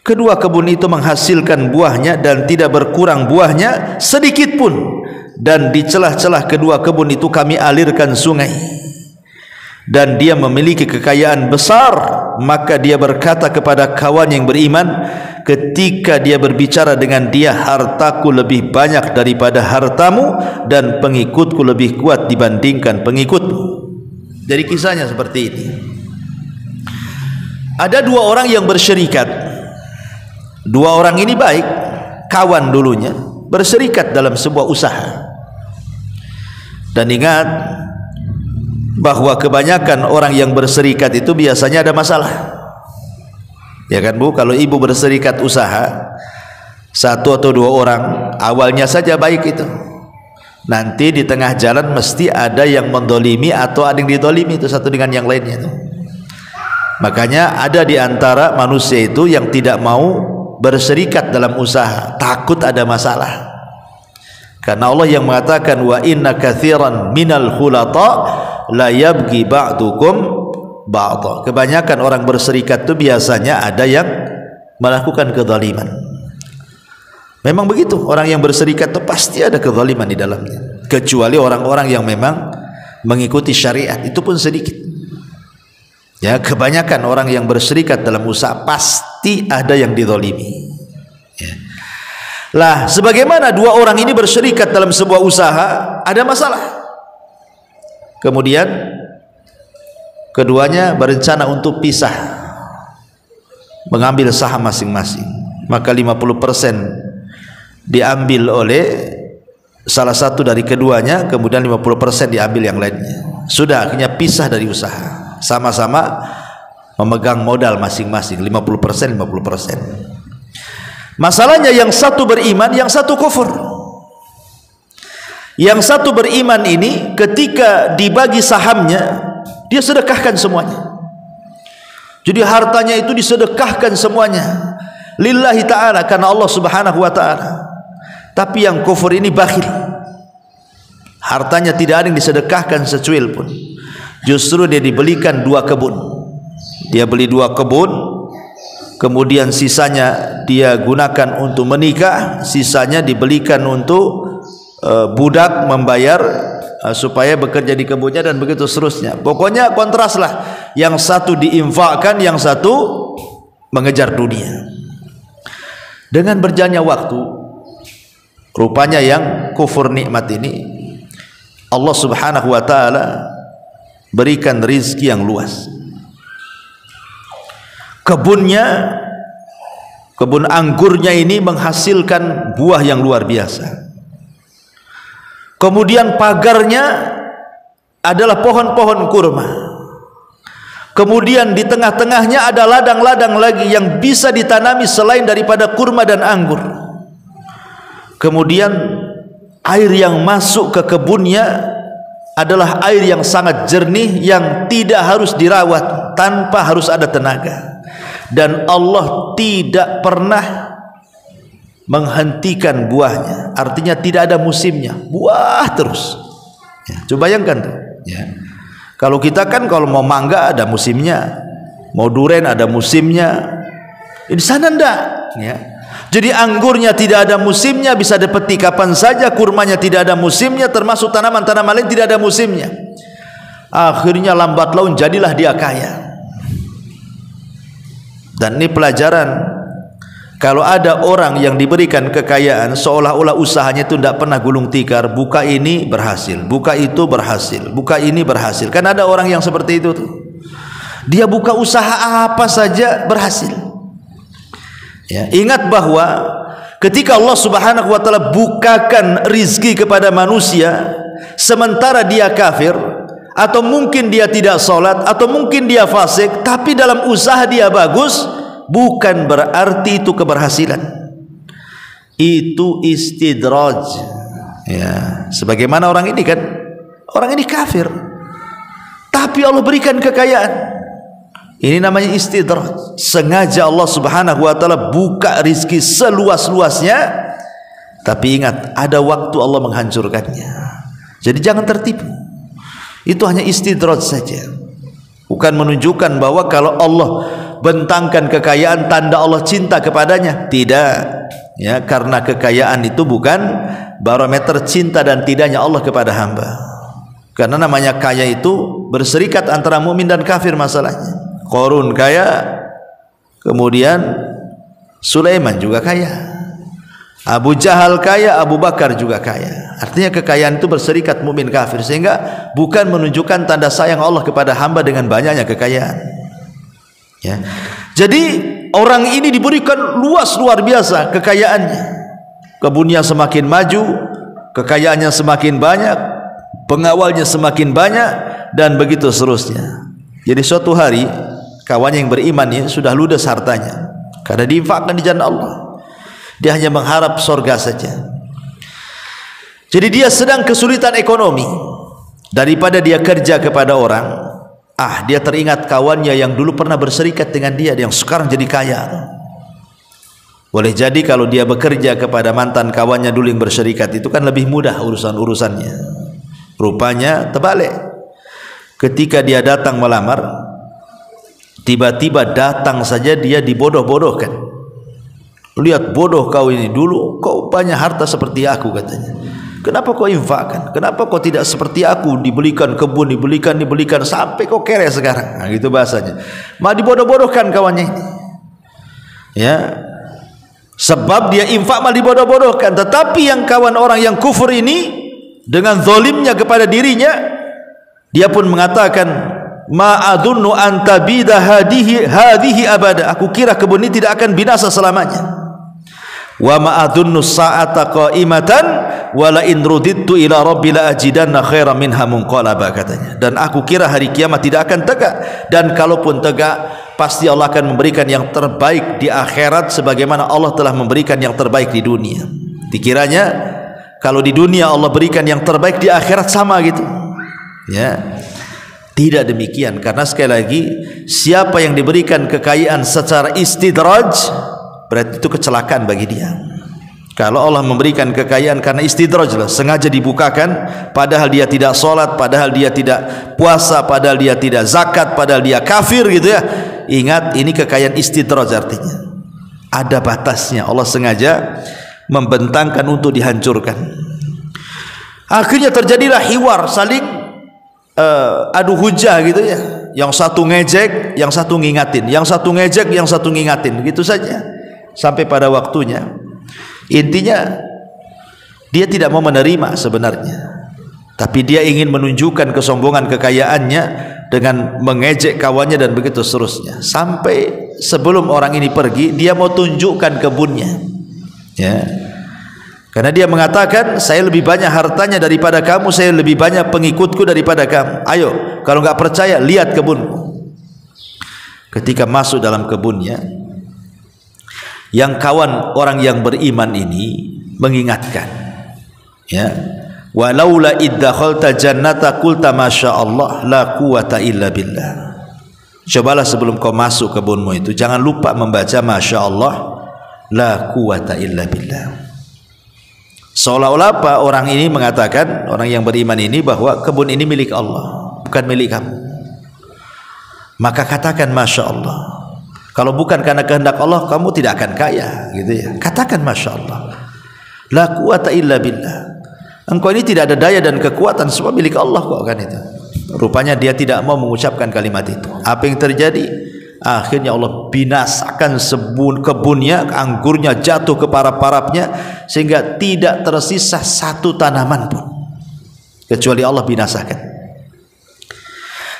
Kedua kebun itu menghasilkan buahnya dan tidak berkurang buahnya sedikit pun, dan di celah-celah kedua kebun itu kami alirkan sungai. Dan dia memiliki kekayaan besar, maka dia berkata kepada kawan yang beriman ketika dia berbicara dengan dia, hartaku lebih banyak daripada hartamu dan pengikutku lebih kuat dibandingkan pengikutmu. Dari kisahnya seperti ini. Ada dua orang yang bersyarikat. Dua orang ini baik, kawan dulunya, berserikat dalam sebuah usaha. Dan ingat bahwa kebanyakan orang yang berserikat itu biasanya ada masalah, ya kan Bu? Kalau ibu berserikat usaha, satu atau dua orang, awalnya saja baik itu, nanti di tengah jalan mesti ada yang mendolimi atau ada yang didolimi itu satu dengan yang lainnya itu. Makanya ada di antara manusia itu yang tidak mau berserikat dalam usaha, takut ada masalah. Karena Allah yang mengatakan wa inna katsiran minal khulata la yabghi ba'dukum ba'dha. Kebanyakan orang berserikat itu biasanya ada yang melakukan kezaliman. Memang begitu, orang yang berserikat itu pasti ada kezaliman di dalamnya. Kecuali orang-orang yang memang mengikuti syariat, itu pun sedikit. Ya, kebanyakan orang yang berserikat dalam usaha pasti ada yang dizalimi. Ya. Lah, sebagaimana dua orang ini berserikat dalam sebuah usaha, ada masalah. Kemudian keduanya berencana untuk pisah, mengambil saham masing-masing. Maka 50% diambil oleh salah satu dari keduanya, kemudian 50% diambil yang lainnya. Sudah, akhirnya pisah dari usaha, sama-sama memegang modal masing-masing 50%. Masalahnya yang satu beriman, yang satu kufur. Yang satu beriman ini ketika dibagi sahamnya, dia sedekahkan semuanya. Jadi hartanya itu disedekahkan semuanya lillahi ta'ala, karena Allah subhanahu wa ta'ala. Tapi yang kufur ini bakhil, hartanya tidak ada yang disedekahkan secuil pun. Justru dia dibelikan dua kebun. Dia beli dua kebun, kemudian sisanya dia gunakan untuk menikah, sisanya dibelikan untuk budak membayar supaya bekerja di kebunnya, dan begitu seterusnya. Pokoknya kontraslah, yang satu diinfakkan, yang satu mengejar dunia. Dengan berjalannya waktu, rupanya yang kufur nikmat ini Allah subhanahu wa ta'ala berikan rizki yang luas. Kebunnya, kebun anggurnya ini menghasilkan buah yang luar biasa. Kemudian pagarnya adalah pohon-pohon kurma. Kemudian di tengah-tengahnya ada ladang-ladang lagi yang bisa ditanami selain daripada kurma dan anggur. Kemudian air yang masuk ke kebunnya adalah air yang sangat jernih, yang tidak harus dirawat, tanpa harus ada tenaga. Dan Allah tidak pernah menghentikan buahnya, artinya tidak ada musimnya, buah terus. Ya, coba bayangkan tuh. Ya. Kalau kita kan kalau mau mangga ada musimnya, mau duren ada musimnya. Di sana enggak. Ya. Jadi anggurnya tidak ada musimnya, bisa dipetik kapan saja. Kurmanya tidak ada musimnya, termasuk tanaman-tanaman lain tidak ada musimnya. Akhirnya lambat laun jadilah dia kaya. Dan ini pelajaran, kalau ada orang yang diberikan kekayaan seolah-olah usahanya itu tidak pernah gulung tikar, buka ini berhasil, buka itu berhasil, buka ini berhasil. Kan ada orang yang seperti itu tuh. Dia buka usaha apa saja berhasil. Ya, ingat bahwa ketika Allah Subhanahu wa taala bukakan rizki kepada manusia sementara dia kafir, atau mungkin dia tidak salat, atau mungkin dia fasik, tapi dalam usaha dia bagus, bukan berarti itu keberhasilan. Itu istidraj. Ya, sebagaimana orang ini kan, orang ini kafir, tapi Allah berikan kekayaan. Ini namanya istidraj. Sengaja Allah Subhanahu wa taala buka rizki seluas-luasnya, tapi ingat ada waktu Allah menghancurkannya. Jadi jangan tertipu. Itu hanya istidraj saja, bukan menunjukkan bahwa kalau Allah bentangkan kekayaan tanda Allah cinta kepadanya. Tidak, ya, karena kekayaan itu bukan barometer cinta dan tidaknya Allah kepada hamba. Karena namanya kaya itu berserikat antara mukmin dan kafir masalahnya. Qarun kaya, kemudian Sulaiman juga kaya, Abu Jahal kaya, Abu Bakar juga kaya. Artinya kekayaan itu berserikat mukmin kafir, sehingga bukan menunjukkan tanda sayang Allah kepada hamba dengan banyaknya kekayaan. Ya. Jadi orang ini diberikan luas luar biasa kekayaannya. Kebunnya semakin maju, kekayaannya semakin banyak, pengawalnya semakin banyak, dan begitu seterusnya. Jadi suatu hari kawannya yang beriman ini sudah ludes hartanya karena diinfakkan di jalan Allah. Dia hanya mengharap surga saja. Jadi dia sedang kesulitan ekonomi. Daripada dia kerja kepada orang, dia teringat kawannya yang dulu pernah berserikat dengan dia, yang sekarang jadi kaya. Boleh jadi kalau dia bekerja kepada mantan kawannya dulu yang berserikat, itu kan lebih mudah urusan-urusannya. Rupanya terbalik. Ketika dia datang melamar, tiba-tiba datang saja dia dibodoh-bodohkan. Lihat, bodoh kau ini, dulu kau banyak harta seperti aku, katanya. Kenapa kau infakkan? Kenapa kau tidak seperti aku, dibelikan kebun, dibelikan sampai kau kere sekarang? Nah, gitu bahasanya. Malah dibodoh-bodohkan kawannya ini. Ya. Sebab dia infak malah dibodoh-bodohkan. Tetapi yang kawan orang yang kufur ini, dengan zalimnya kepada dirinya, dia pun mengatakan, ma'adunnu antabida hadhihi abada. Aku kira kebun ini tidak akan binasa selamanya. Wa ma'adunnu sa'ata qa'imatan wa la in rudittu ila rabbi la ajidanna khairan minha munqalaba, katanya. Dan aku kira hari kiamat tidak akan tegak, dan kalaupun tegak pasti Allah akan memberikan yang terbaik di akhirat sebagaimana Allah telah memberikan yang terbaik di dunia. Dikiranya kalau di dunia Allah berikan yang terbaik, di akhirat sama gitu. Ya. Tidak demikian, karena sekali lagi siapa yang diberikan kekayaan secara istidraj, berarti itu kecelakaan bagi dia. Kalau Allah memberikan kekayaan karena istidraj lah, sengaja dibukakan, padahal dia tidak sholat, padahal dia tidak puasa, padahal dia tidak zakat, padahal dia kafir gitu ya. Ingat, ini kekayaan istidraj, artinya ada batasnya. Allah sengaja membentangkan untuk dihancurkan. Akhirnya terjadilah hiwar, saling adu hujah gitu ya. Yang satu ngejek, yang satu ngingatin, yang satu ngejek, yang satu ngingatin, gitu saja sampai pada waktunya. Intinya dia tidak mau menerima sebenarnya, tapi dia ingin menunjukkan kesombongan kekayaannya dengan mengejek kawannya dan begitu seterusnya. Sampai sebelum orang ini pergi, dia mau tunjukkan kebunnya, ya. Karena dia mengatakan, saya lebih banyak hartanya daripada kamu, saya lebih banyak pengikutku daripada kamu. Ayo, kalau nggak percaya, lihat kebunku. Ketika masuk dalam kebunnya, yang kawan orang yang beriman ini mengingatkan, ya, walaula iddakhalta jannata qulta masyaallah la quwata illa billah. Cobalah sebelum kau masuk kebunmu itu, jangan lupa membaca masyaallah la quwata illa billah. Seolah-olah apa, orang ini mengatakan, orang yang beriman ini, bahwa kebun ini milik Allah, bukan milik kamu. Maka katakan Masya Allah. Kalau bukan karena kehendak Allah, kamu tidak akan kaya, gitu ya. Katakan Masya Allah. La quwata illa billah. Engkau ini tidak ada daya dan kekuatan, semua milik Allah kok, kan itu. Rupanya dia tidak mau mengucapkan kalimat itu. Apa yang terjadi? Akhirnya Allah binasakan kebunnya, anggurnya jatuh ke parap-parapnya, sehingga tidak tersisa satu tanaman pun, kecuali Allah binasakan.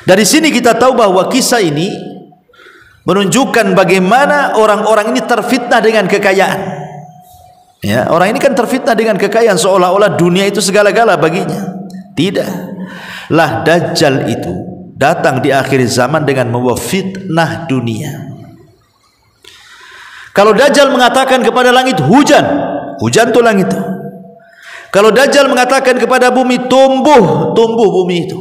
Dari sini kita tahu bahwa kisah ini menunjukkan bagaimana orang-orang ini terfitnah dengan kekayaan. Ya, orang ini kan terfitnah dengan kekayaan seolah-olah dunia itu segala-gala baginya. Tidak. Lah Dajjal itu datang di akhir zaman dengan membawa fitnah dunia. Kalau Dajjal mengatakan kepada langit hujan, hujan itu langit itu. Kalau Dajjal mengatakan kepada bumi tumbuh, tumbuh bumi itu.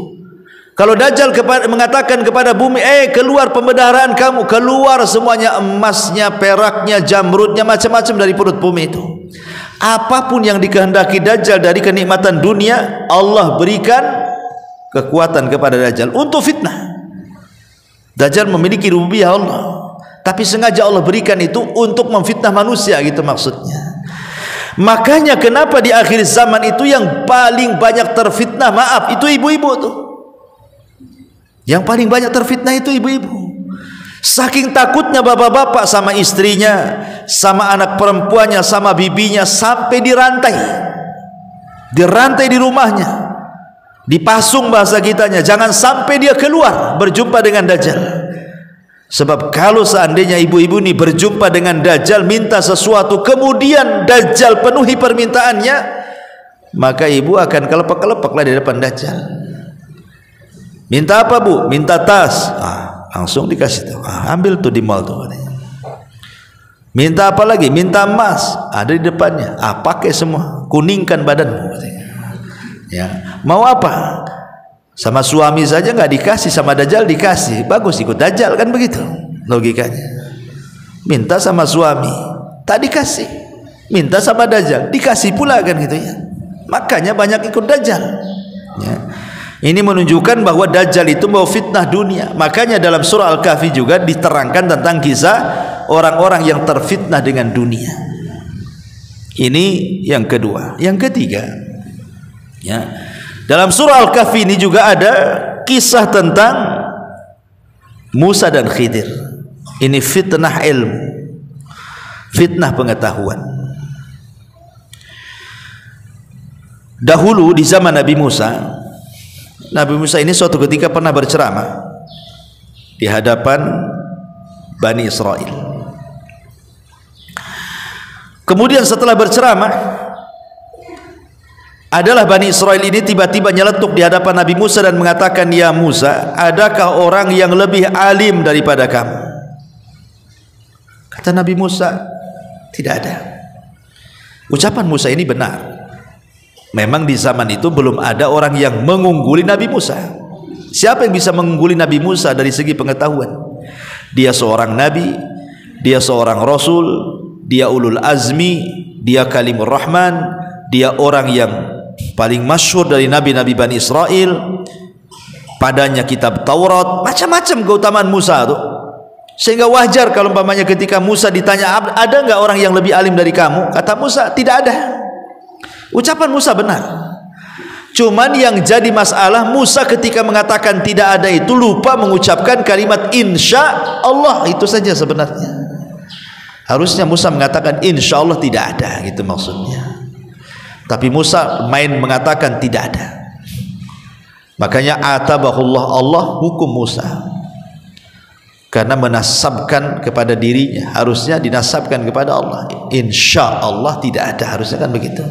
Kalau Dajjal mengatakan kepada bumi, keluar pembendaharaan kamu, keluar semuanya, emasnya, peraknya, jamrudnya, macam-macam dari perut bumi itu. Apapun yang dikehendaki Dajjal dari kenikmatan dunia, Allah berikan kekuatan kepada Dajjal untuk fitnah. Dajjal memiliki rububiyah Allah, tapi sengaja Allah berikan itu untuk memfitnah manusia, gitu maksudnya. Makanya kenapa di akhir zaman itu yang paling banyak terfitnah, maaf, itu ibu-ibu tuh. Yang paling banyak terfitnah itu ibu-ibu. Saking takutnya bapak-bapak sama istrinya, sama anak perempuannya, sama bibinya, sampai dirantai. Dirantai di rumahnya, dipasung bahasa kitanya, jangan sampai dia keluar berjumpa dengan Dajjal. Sebab kalau seandainya ibu-ibu ini berjumpa dengan Dajjal, minta sesuatu, kemudian Dajjal penuhi permintaannya, maka ibu akan kelepek-kelepeklah di depan Dajjal. Minta apa bu? Minta tas. Langsung dikasih tuh. Ambil tuh di mall tuh. Minta apa lagi? Minta emas. Ada di depannya. Pakai semua. Kuningkan badanmu. Ya. Mau apa? Sama suami saja nggak dikasih, sama Dajjal dikasih. Bagus ikut Dajjal kan begitu logikanya. Minta sama suami, tak dikasih. Minta sama Dajjal, dikasih pula kan gitu ya. Makanya banyak ikut Dajjal. Ya. Ini menunjukkan bahwa Dajjal itu membawa fitnah dunia. Makanya dalam surah Al-Kahfi juga diterangkan tentang kisah orang-orang yang terfitnah dengan dunia. Ini yang kedua. Yang ketiga, ya, dalam surah Al-Kahfi ini juga ada kisah tentang Musa dan Khidir. Ini fitnah ilmu, fitnah pengetahuan. Dahulu di zaman Nabi Musa ini suatu ketika pernah berceramah di hadapan Bani Israel. Kemudian setelah berceramah, adalah Bani Israel ini tiba-tiba nyeletuk di hadapan Nabi Musa dan mengatakan, "Ya Musa, adakah orang yang lebih alim daripada kamu?" Kata Nabi Musa, "Tidak ada." Ucapan Musa ini benar. Memang di zaman itu belum ada orang yang mengungguli Nabi Musa. Siapa yang bisa mengungguli Nabi Musa dari segi pengetahuan? Dia seorang nabi, dia seorang rasul, dia ulul azmi, dia kalimur rahman, dia orang yang paling masyhur dari nabi-nabi Bani Israel, padanya kitab Taurat, macam-macam keutamaan Musa itu. Sehingga wajar kalau umpamanya ketika Musa ditanya, ada nggak orang yang lebih alim dari kamu? Kata Musa, tidak ada. Ucapan Musa benar. Cuman yang jadi masalah, Musa ketika mengatakan tidak ada itu lupa mengucapkan kalimat insya Allah. Itu saja sebenarnya. Harusnya Musa mengatakan insya Allah tidak ada, gitu maksudnya. Tapi Musa main mengatakan tidak ada. Makanya atabahullah, Allah hukum Musa karena menasabkan kepada dirinya. Harusnya dinasabkan kepada Allah. Insya Allah tidak ada, harusnya kan begitu.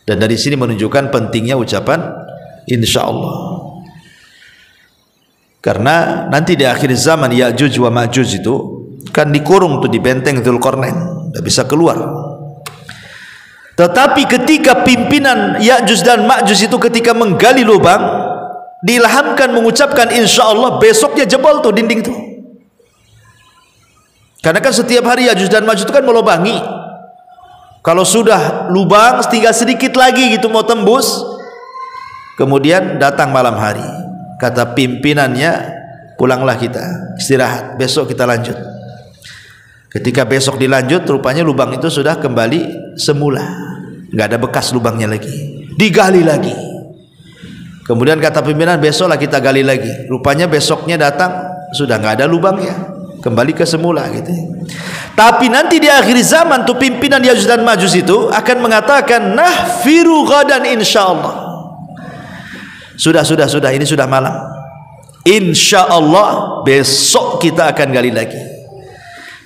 Dan dari sini menunjukkan pentingnya ucapan insya Allah. Karena nanti di akhir zaman Ya'juj wa Ma'juj itu kan dikurung tuh di benteng Dzulqarnain, tidak bisa keluar. Tetapi ketika pimpinan Ya'juj dan Ma'juj itu ketika menggali lubang, diilhamkan mengucapkan insya Allah, besoknya jebol tuh dinding tuh. Karena kan setiap hari Ya'juj dan Ma'juj itu kan melubangi. Kalau sudah lubang tinggal sedikit lagi gitu mau tembus, kemudian datang malam hari, kata pimpinannya, pulanglah kita, istirahat, besok kita lanjut. Ketika besok dilanjut, rupanya lubang itu sudah kembali semula, nggak ada bekas lubangnya lagi, digali lagi. Kemudian kata pimpinan, besoklah kita gali lagi. Rupanya besoknya datang sudah nggak ada lubangnya, kembali ke semula gitu. Tapi nanti di akhir zaman tuh pimpinan Ya'juj dan Ma'juj itu akan mengatakan, nahfiru ghadan insyaallah. Sudah, ini sudah malam. insya Allah besok kita akan gali lagi.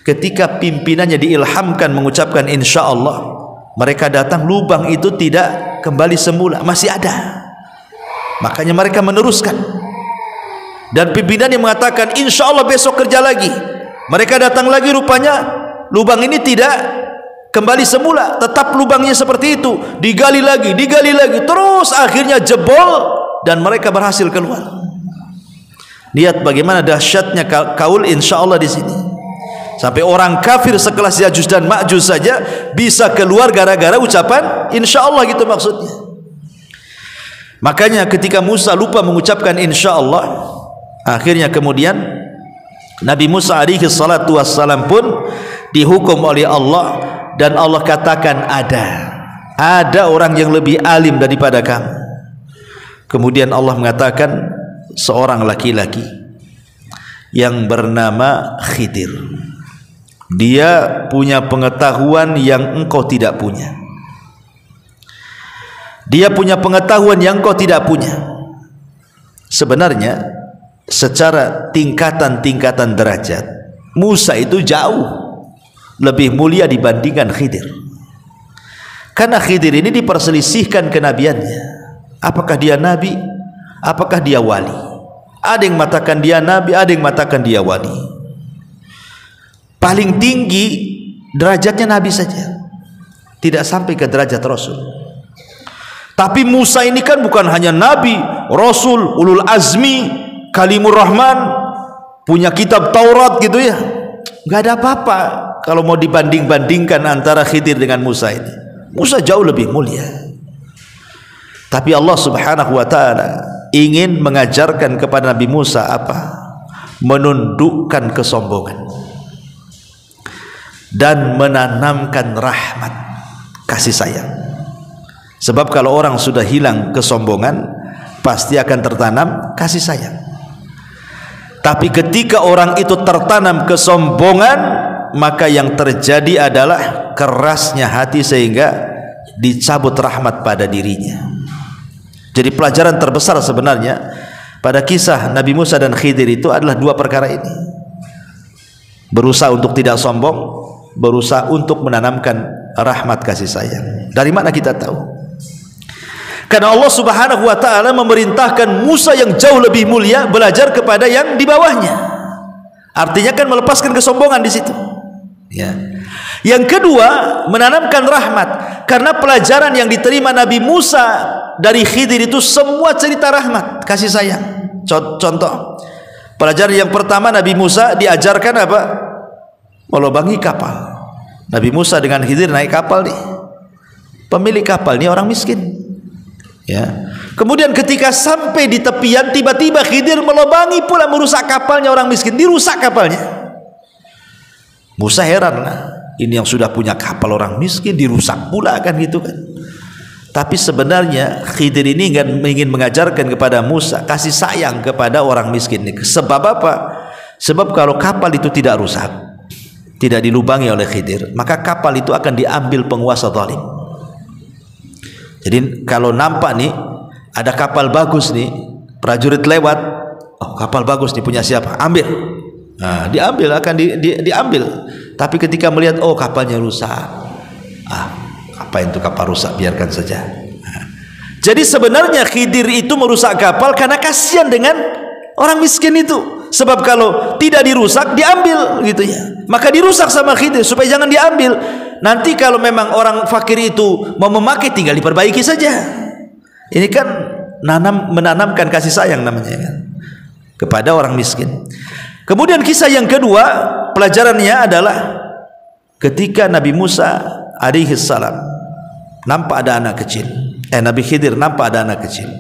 Ketika pimpinannya diilhamkan mengucapkan insya Allah, mereka datang, lubang itu tidak kembali semula, masih ada. Makanya mereka meneruskan. Dan pimpinannya mengatakan insya Allah besok kerja lagi. Mereka datang lagi, rupanya lubang ini tidak kembali semula, tetap lubangnya seperti itu. Digali lagi, terus akhirnya jebol dan mereka berhasil keluar. Lihat bagaimana dahsyatnya kaul insya Allah di sini. Sampai orang kafir sekelas Yajuj dan Majuj saja bisa keluar gara-gara ucapan insya Allah, gitu maksudnya. Makanya ketika Musa lupa mengucapkan insya Allah, akhirnya kemudian Nabi Musa alaihi salatu wassalam pun dihukum oleh Allah, dan Allah katakan ada orang yang lebih alim daripada kamu. Kemudian Allah mengatakan seorang laki-laki yang bernama Khidir, dia punya pengetahuan yang engkau tidak punya. Dia punya pengetahuan yang engkau tidak punya. Sebenarnya secara tingkatan-tingkatan derajat, Musa itu jauh lebih mulia dibandingkan Khidir. Karena Khidir ini diperselisihkan kenabiannya. Apakah dia nabi? Apakah dia wali? Ada yang mengatakan dia nabi, ada yang mengatakan dia wali. Paling tinggi derajatnya nabi saja, tidak sampai ke derajat rasul. Tapi Musa ini kan bukan hanya nabi, rasul, ulul azmi, kalimur rahman, punya kitab Taurat gitu ya. Gak ada apa-apa kalau mau dibanding-bandingkan antara Khidir dengan Musa ini. Musa jauh lebih mulia. Tapi Allah subhanahu wa ta'ala ingin mengajarkan kepada Nabi Musa apa? Menundukkan kesombongan dan menanamkan rahmat, kasih sayang. Sebab kalau orang sudah hilang kesombongan, pasti akan tertanam kasih sayang. Tapi ketika orang itu tertanam kesombongan, maka yang terjadi adalah kerasnya hati sehingga dicabut rahmat pada dirinya. Jadi pelajaran terbesar sebenarnya pada kisah Nabi Musa dan Khidir itu adalah dua perkara ini. Berusaha untuk tidak sombong, berusaha untuk menanamkan rahmat kasih sayang. Dari mana kita tahu? Karena Allah subhanahu wa ta'ala memerintahkan Musa yang jauh lebih mulia belajar kepada yang di bawahnya. Artinya kan melepaskan kesombongan di situ ya. Yang kedua, menanamkan rahmat. Karena pelajaran yang diterima Nabi Musa dari Khidir itu semua cerita rahmat, kasih sayang. Contoh, pelajaran yang pertama, Nabi Musa diajarkan apa? Melubangi kapal. Nabi Musa dengan Khidir naik kapal nih. Pemilik kapal ini orang miskin ya. Kemudian ketika sampai di tepian, tiba-tiba Khidir melubangi pula, merusak kapalnya orang miskin, dirusak kapalnya. Musa heran lah, ini yang sudah punya kapal orang miskin dirusak pula kan gitu kan. Tapi sebenarnya Khidir ini ingin mengajarkan kepada Musa kasih sayang kepada orang miskin ini. Sebab apa? Sebab kalau kapal itu tidak rusak, tidak dilubangi oleh Khidir, maka kapal itu akan diambil penguasa zalim. Jadi kalau nampak nih ada kapal bagus nih, prajurit lewat, oh kapal bagus nih punya siapa? Ambil. Nah, diambil, akan diambil. Tapi ketika melihat oh kapalnya rusak, apa itu kapal rusak, biarkan saja. Nah, jadi sebenarnya Khidir itu merusak kapal karena kasihan dengan orang miskin itu. Sebab kalau tidak dirusak diambil gitu ya. Maka dirusak sama Khidir supaya jangan diambil. Nanti kalau memang orang fakir itu mau memakai, tinggal diperbaiki saja. Ini kan menanamkan kasih sayang namanya kan, kepada orang miskin. Kemudian kisah yang kedua, pelajarannya adalah ketika Nabi Musa alaihi salam nampak ada anak kecil, Nabi Khidir nampak ada anak kecil,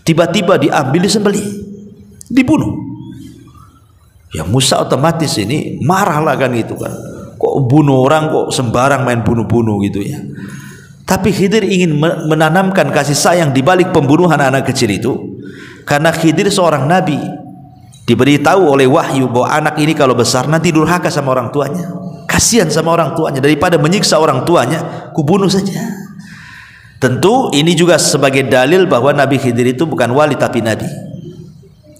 tiba-tiba diambil, disembelih, dibunuh. Ya Musa otomatis ini marahlah kan gitu kan. Kok bunuh orang, kok sembarang main bunuh-bunuh gitu ya. Tapi Khidir ingin menanamkan kasih sayang di balik pembunuhan anak kecil itu. Karena Khidir seorang nabi, diberitahu oleh wahyu bahwa anak ini kalau besar nanti durhaka sama orang tuanya, kasihan sama orang tuanya, daripada menyiksa orang tuanya, kubunuh saja. Tentu ini juga sebagai dalil bahwa Nabi Khidir itu bukan wali tapi nabi.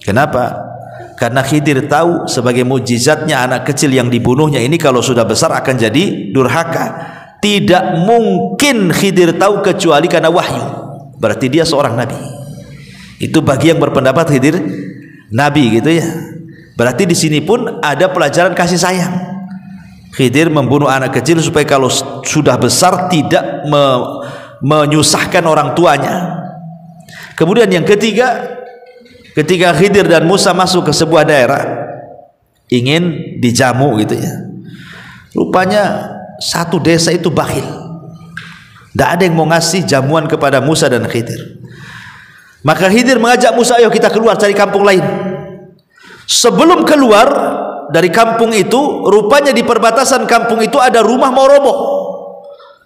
Kenapa? Karena Khidir tahu sebagai mukjizatnya anak kecil yang dibunuhnya ini kalau sudah besar akan jadi durhaka. Tidak mungkin Khidir tahu kecuali karena wahyu. Berarti dia seorang nabi. Itu bagi yang berpendapat Khidir nabi gitu ya. Berarti di sini pun ada pelajaran kasih sayang. Khidir membunuh anak kecil supaya kalau sudah besar tidak menyusahkan orang tuanya. Kemudian yang ketiga, ketika Khidir dan Musa masuk ke sebuah daerah ingin dijamu gitu ya, rupanya satu desa itu bakhil, tidak ada yang mau ngasih jamuan kepada Musa dan Khidir. Maka Khidir mengajak Musa, ayo kita keluar cari kampung lain. Sebelum keluar dari kampung itu, rupanya di perbatasan kampung itu ada rumah mau roboh.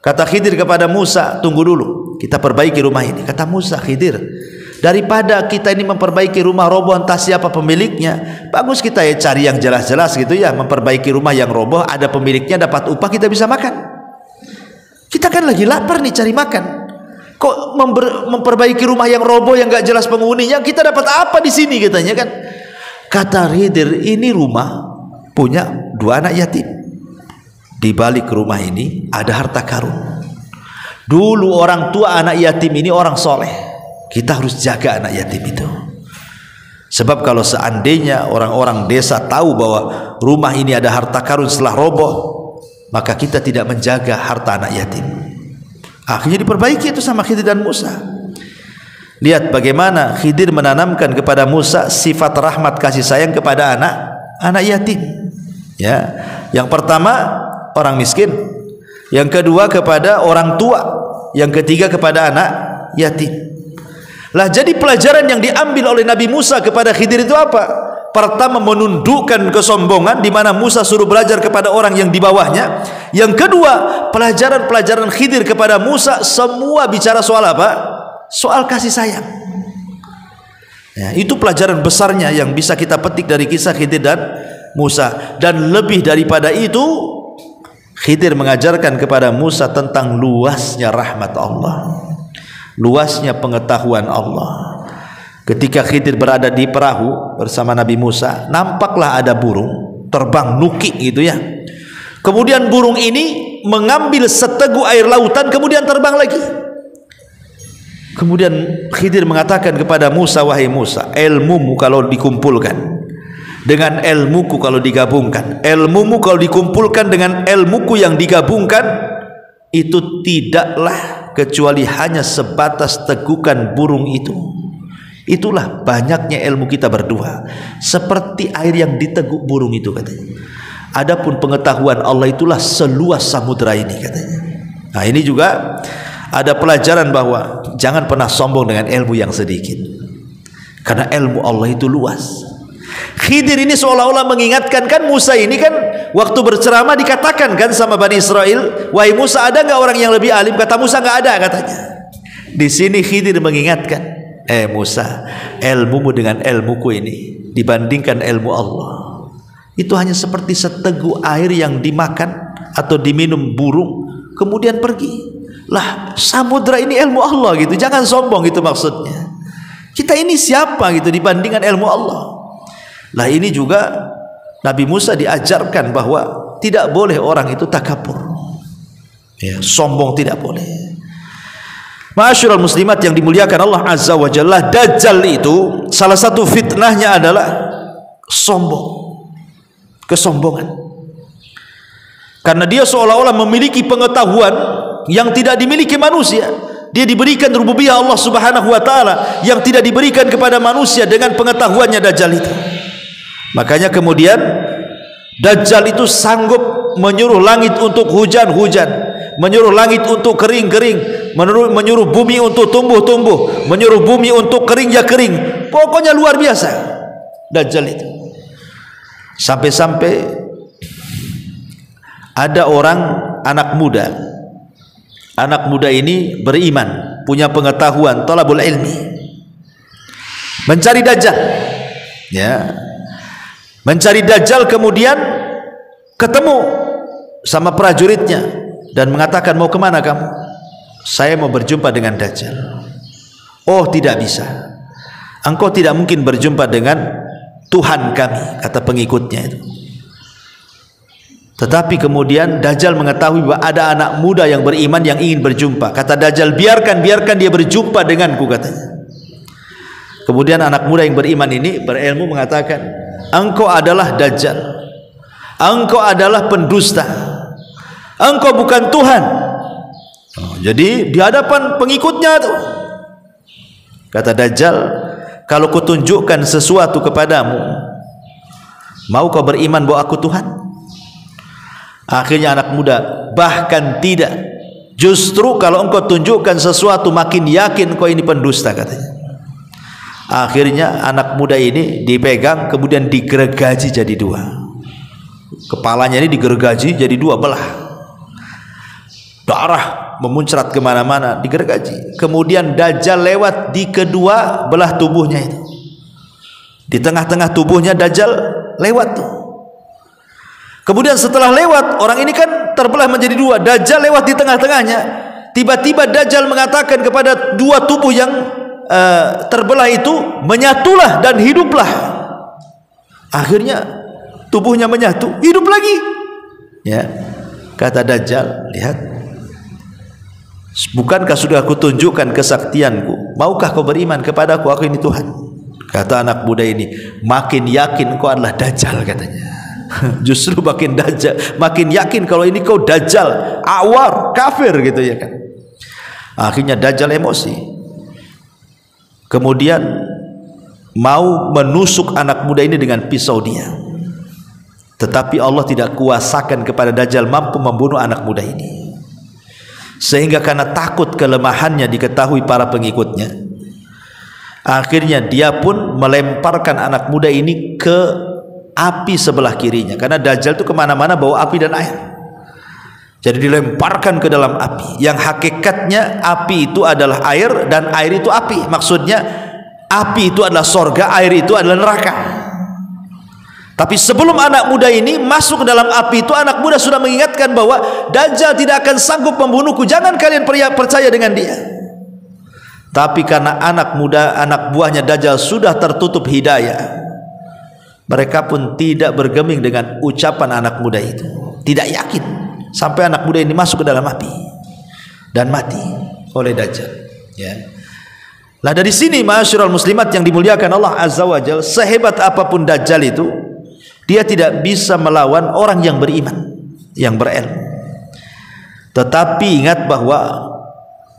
Kata Khidir kepada Musa, tunggu dulu, kita perbaiki rumah ini. Kata Musa, Khidir, daripada kita ini memperbaiki rumah roboh entah siapa pemiliknya, bagus kita ya cari yang jelas-jelas gitu ya, memperbaiki rumah yang roboh, ada pemiliknya, dapat upah, kita bisa makan. Kita kan lagi lapar nih cari makan, kok memperbaiki rumah yang roboh yang gak jelas penghuninya, kita dapat apa di sini katanya kan. Kata Khidir, ini rumah punya 2 anak yatim. Di balik rumah ini ada harta karun. Dulu orang tua anak yatim ini orang soleh. Kita harus jaga anak yatim itu. Sebab kalau seandainya orang-orang desa tahu bahwa rumah ini ada harta karun setelah roboh, maka kita tidak menjaga harta anak yatim. Akhirnya diperbaiki itu sama Khidir dan Musa. Lihat bagaimana Khidir menanamkan kepada Musa sifat rahmat kasih sayang kepada anak yatim. Ya, yang pertama orang miskin, yang kedua kepada orang tua, yang ketiga kepada anak yatim. Lah jadi pelajaran yang diambil oleh Nabi Musa kepada Khidir itu apa? Pertama, menundukkan kesombongan di mana Musa suruh belajar kepada orang yang di bawahnya. Yang kedua, pelajaran-pelajaran Khidir kepada Musa semua bicara soal apa? Soal kasih sayang. Ya, itu pelajaran besarnya yang bisa kita petik dari kisah Khidir dan Musa. Dan lebih daripada itu, Khidir mengajarkan kepada Musa tentang luasnya rahmat Allah, luasnya pengetahuan Allah. Ketika Khidir berada di perahu bersama Nabi Musa, nampaklah ada burung terbang nukik gitu ya. Kemudian burung ini mengambil seteguk air lautan kemudian terbang lagi. Kemudian Khidir mengatakan kepada Musa, wahai Musa, ilmumu kalau dikumpulkan dengan ilmuku kalau digabungkan, ilmumu kalau dikumpulkan dengan ilmuku yang digabungkan, itu tidaklah kecuali hanya sebatas tegukan burung itu. Itulah banyaknya ilmu kita berdua, seperti air yang diteguk burung itu katanya. Adapun pengetahuan Allah itulah seluas samudra ini katanya. Nah ini juga ada pelajaran bahwa jangan pernah sombong dengan ilmu yang sedikit, karena ilmu Allah itu luas. Khidir ini seolah-olah mengingatkan, kan Musa ini kan waktu berceramah dikatakan kan sama Bani Israel, wahai Musa, ada nggak orang yang lebih alim? Kata Musa, nggak ada katanya. Di sini Khidir mengingatkan, Musa, ilmumu dengan ilmuku ini dibandingkan ilmu Allah, itu hanya seperti seteguk air yang dimakan atau diminum burung kemudian pergi. Lah samudra ini ilmu Allah gitu, jangan sombong gitu maksudnya. Kita ini siapa gitu dibandingkan ilmu Allah. Lah ini juga Nabi Musa diajarkan bahwa tidak boleh orang itu takabur, ya, sombong tidak boleh. Ma'asyiral muslimat yang dimuliakan Allah Azza wa Jalla, Dajjal itu salah satu fitnahnya adalah sombong, kesombongan. Karena dia seolah-olah memiliki pengetahuan yang tidak dimiliki manusia. Dia diberikan rububiyah Allah Subhanahu wa taala yang tidak diberikan kepada manusia dengan pengetahuannya Dajjal itu. Makanya kemudian Dajjal itu sanggup menyuruh langit untuk hujan-hujan, menyuruh langit untuk kering-kering, menyuruh bumi untuk tumbuh-tumbuh, menyuruh bumi untuk kering ya kering. Pokoknya luar biasa Dajjal itu. Sampai-sampai ada orang anak muda ini beriman, punya pengetahuan, talabul ilmi, mencari Dajjal, ya, mencari Dajjal, kemudian ketemu sama prajuritnya dan mengatakan, mau kemana kamu? Saya mau berjumpa dengan Dajjal. Oh tidak bisa, engkau tidak mungkin berjumpa dengan Tuhan kami, kata pengikutnya itu. Tetapi kemudian Dajjal mengetahui bahwa ada anak muda yang beriman yang ingin berjumpa. Kata Dajjal, biarkan dia berjumpa denganku, katanya. Kemudian anak muda yang beriman ini berilmu mengatakan, engkau adalah Dajjal, engkau adalah pendusta, engkau bukan Tuhan. Jadi di hadapan pengikutnya tuh, kata Dajjal, kalau kutunjukkan sesuatu kepadamu, mau kau beriman bahwa aku Tuhan? Akhirnya anak muda, bahkan tidak, justru kalau engkau tunjukkan sesuatu makin yakin kau ini pendusta, katanya. Akhirnya anak muda ini dipegang, kemudian digergaji jadi dua. Kepalanya ini digergaji jadi dua belah, darah memuncrat kemana-mana, digergaji. Kemudian Dajjal lewat di kedua belah tubuhnya itu, di tengah-tengah tubuhnya Dajjal lewat tuh. Kemudian setelah lewat, orang ini kan terbelah menjadi dua, Dajjal lewat di tengah-tengahnya. Tiba-tiba Dajjal mengatakan kepada dua tubuh yang terbelah itu, menyatulah dan hiduplah. Akhirnya tubuhnya menyatu, hidup lagi. Ya, kata Dajjal, lihat, bukankah sudah aku tunjukkan kesaktianku? Maukah kau beriman kepadaku? Aku ini Tuhan. Kata anak muda ini, makin yakin kau adalah Dajjal, katanya. Justru makin yakin kalau ini kau Dajjal, awar, kafir, gitu ya kan. Akhirnya Dajjal emosi, kemudian mau menusuk anak muda ini dengan pisau dia. Tetapi Allah tidak kuasakan kepada Dajjal mampu membunuh anak muda ini, sehingga karena takut kelemahannya diketahui para pengikutnya, akhirnya dia pun melemparkan anak muda ini ke api sebelah kirinya, karena Dajjal itu kemana-mana bawa api dan air. Jadi dilemparkan ke dalam api, yang hakikatnya api itu adalah air dan air itu api. Maksudnya api itu adalah sorga, air itu adalah neraka. Tapi sebelum anak muda ini masuk ke dalam api itu, anak muda sudah mengingatkan bahwa Dajjal tidak akan sanggup membunuhku, jangan kalian percaya dengan dia. Tapi karena anak buahnya Dajjal sudah tertutup hidayah, mereka pun tidak bergeming dengan ucapan anak muda itu, tidak yakin, sampai anak muda ini masuk ke dalam api dan mati oleh Dajjal. Ya. Nah, dari sini ma'asyiral muslimat yang dimuliakan Allah Azza wa Jalla, sehebat apapun Dajjal itu, dia tidak bisa melawan orang yang beriman, yang berilmu. Tetapi ingat bahwa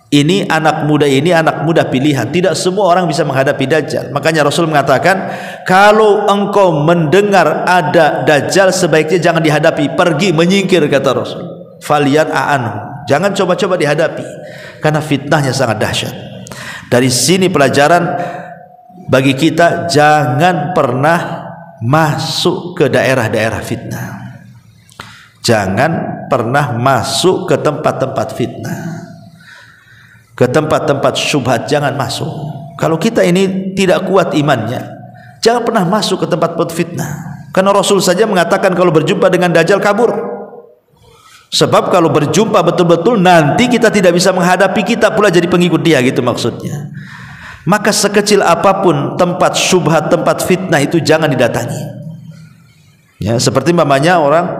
ini anak muda pilihan. Tidak semua orang bisa menghadapi Dajjal. Makanya Rasul mengatakan, kalau engkau mendengar ada Dajjal, sebaiknya jangan dihadapi, pergi, menyingkir, kata Rasul. Faliyan a'anhu, jangan coba-coba dihadapi, karena fitnahnya sangat dahsyat. Dari sini pelajaran bagi kita, jangan pernah masuk ke daerah-daerah fitnah, jangan pernah masuk ke tempat-tempat fitnah, ke tempat-tempat syubhat, jangan masuk. Kalau kita ini tidak kuat imannya, jangan pernah masuk ke tempat fitnah. Karena Rasul saja mengatakan kalau berjumpa dengan Dajjal kabur. Sebab kalau berjumpa betul-betul, nanti kita tidak bisa menghadapi, kita pula jadi pengikut dia, gitu maksudnya. Maka sekecil apapun tempat syubhat, tempat fitnah itu jangan didatangi. Ya, seperti mamanya orang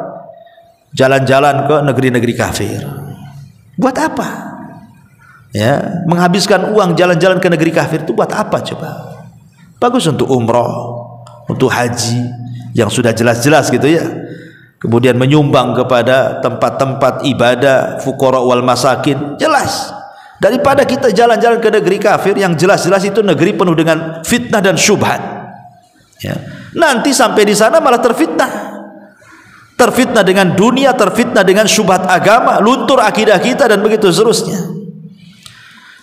jalan-jalan ke negeri-negeri kafir. Buat apa? Ya, menghabiskan uang jalan-jalan ke negeri kafir itu buat apa coba? Bagus untuk umroh, untuk haji yang sudah jelas-jelas gitu ya. Kemudian menyumbang kepada tempat-tempat ibadah fuqara wal masakin, jelas. Daripada kita jalan-jalan ke negeri kafir yang jelas-jelas itu negeri penuh dengan fitnah dan syubhat. Ya. Nanti sampai di sana malah terfitnah. Terfitnah dengan dunia, terfitnah dengan syubhat agama, luntur akidah kita dan begitu seterusnya.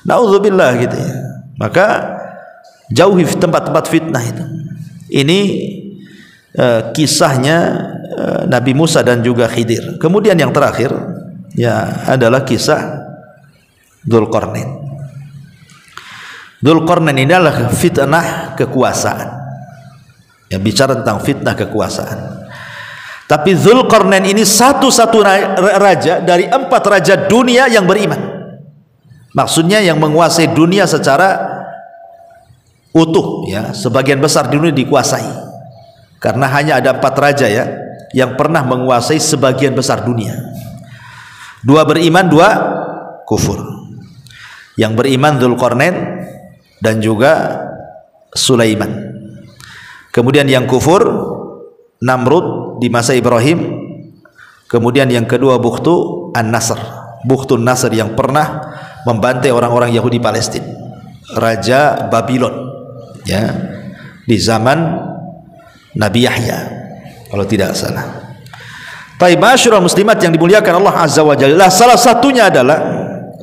Nauzubillah gitu ya. Maka jauhi tempat-tempat fitnah itu. Ini kisahnya Nabi Musa dan juga Khidir. Kemudian yang terakhir ya adalah kisah Dzulqarnain. Dzulqarnain ini adalah fitnah kekuasaan. Ya, bicara tentang fitnah kekuasaan. Tapi Dzulqarnain ini satu-satu raja dari 4 raja dunia yang beriman. Maksudnya yang menguasai dunia secara utuh, ya, sebagian besar dunia dikuasai. karena hanya ada 4 raja ya yang pernah menguasai sebagian besar dunia. 2 beriman, 2 kufur. Yang beriman Dzulqarnain dan juga Sulaiman. Kemudian yang kufur Namrud di masa Ibrahim. Kemudian yang kedua Bukhtu An-Nasr, Bukhtun Nasr yang pernah membantai orang-orang Yahudi Palestina, Raja Babylon ya, di zaman Nabi Yahya kalau tidak salah. Taib masyarul muslimat yang dimuliakan Allah Azza wa Jalla, salah satunya adalah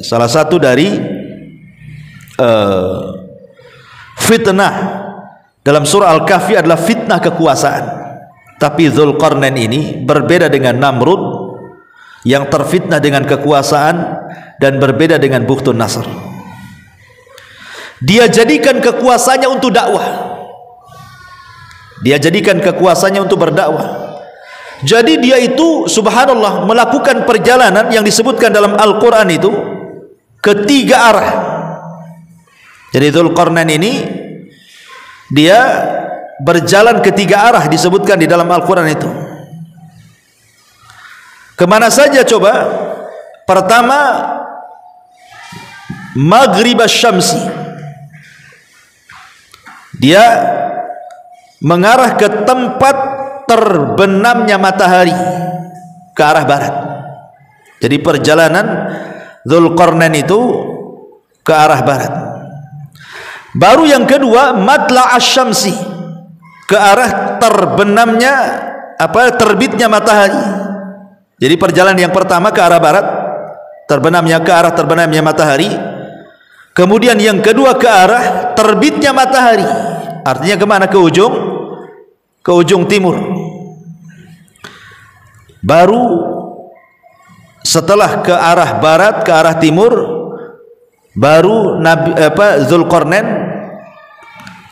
salah satu dari fitnah dalam surah Al-Kahfi adalah fitnah kekuasaan. Tapi Dzulqarnain ini berbeda dengan Namrud yang terfitnah dengan kekuasaan dan berbeda dengan Bukhtun Nasr. Dia jadikan kekuasaannya untuk dakwah. Dia jadikan kekuasaannya untuk berdakwah. Jadi dia itu subhanallah melakukan perjalanan yang disebutkan dalam Al-Quran itu ke 3 arah. Jadi Dzulqarnain ini dia berjalan ke 3 arah disebutkan di dalam Al-Quran itu. Kemana saja coba? Pertama, Maghrib Syamsi. Dia mengarah ke tempat terbenamnya matahari, ke arah barat. Jadi perjalanan Dzulqarnain itu ke arah barat. Baru yang kedua, Matla' Asy-Syamsi, ke arah terbenamnya terbitnya matahari. Jadi perjalanan yang pertama ke arah barat, ke arah terbenamnya matahari. Kemudian yang kedua ke arah terbitnya matahari. Artinya kemana? Ke ujung timur. Baru setelah ke arah barat, ke arah timur, baru Dzulqarnain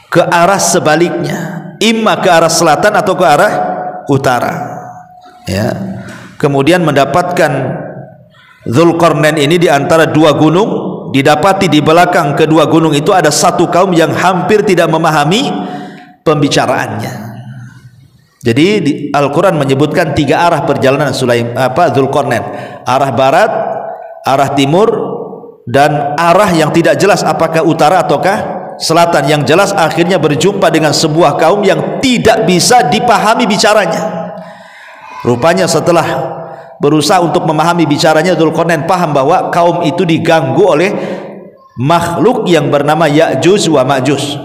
ke arah sebaliknya, imma ke arah selatan atau ke arah utara ya. Kemudian mendapatkan Dzulqarnain ini di antara 2 gunung. Didapati di belakang kedua gunung itu ada satu kaum yang hampir tidak memahami pembicaraannya. Jadi Al-Quran menyebutkan 3 arah perjalanan Dzulqarnain: arah barat, arah timur, dan arah yang tidak jelas apakah utara ataukah selatan. Yang jelas akhirnya berjumpa dengan sebuah kaum yang tidak bisa dipahami bicaranya. Rupanya setelah berusaha untuk memahami bicaranya, Dzulqarnain paham bahwa kaum itu diganggu oleh makhluk yang bernama Ya'juj wa Ma'juj,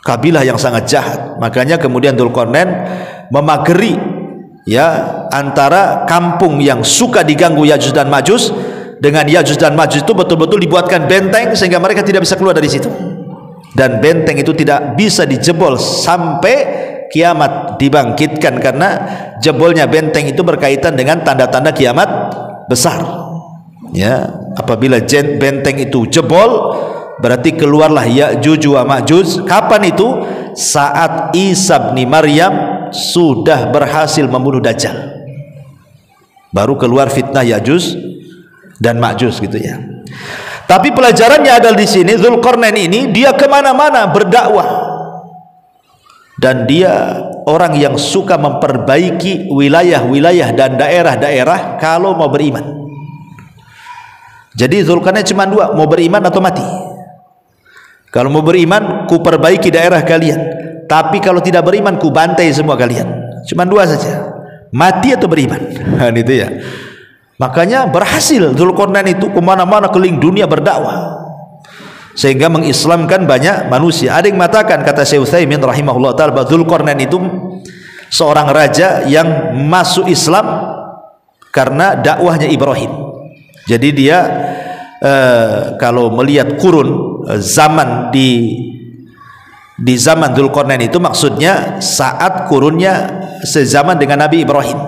kabilah yang sangat jahat. Makanya kemudian Dzulqarnain memageri ya antara kampung yang suka diganggu Ya'juj dan Ma'juj dengan Ya'juj dan Ma'juj itu betul-betul dibuatkan benteng sehingga mereka tidak bisa keluar dari situ. Dan benteng itu tidak bisa dijebol sampai kiamat dibangkitkan, karena jebolnya benteng itu berkaitan dengan tanda-tanda kiamat besar ya. Apabila benteng itu jebol, berarti keluarlah Ya'juj wa Ma'juj. Kapan itu? Saat Isa bin Maryam sudah berhasil membunuh Dajjal, baru keluar fitnah Ya'juj dan Ma'juj gitu ya. Tapi pelajarannya adalah di sini, Dzulqarnain ini dia kemana-mana berdakwah, dan dia orang yang suka memperbaiki wilayah-wilayah dan daerah-daerah kalau mau beriman. Jadi Dzulqarnain cuma 2, mau beriman atau mati. Kalau mau beriman, ku perbaiki daerah kalian, tapi kalau tidak beriman, ku bantai semua kalian. Cuma 2 saja, mati atau beriman. Itu ya. Makanya berhasil Dzulqarnain itu kemana-mana keliling dunia berdakwah, sehingga mengislamkan banyak manusia. Ada yang mengatakan, kata Syekh Utsaimin rahimahullah ta'ala, bahwa Dzulqarnain itu seorang raja yang masuk Islam karena dakwahnya Ibrahim. Jadi dia kalau melihat kurun zaman di zaman Dzulqarnain itu, maksudnya saat kurunnya sezaman dengan Nabi Ibrahim.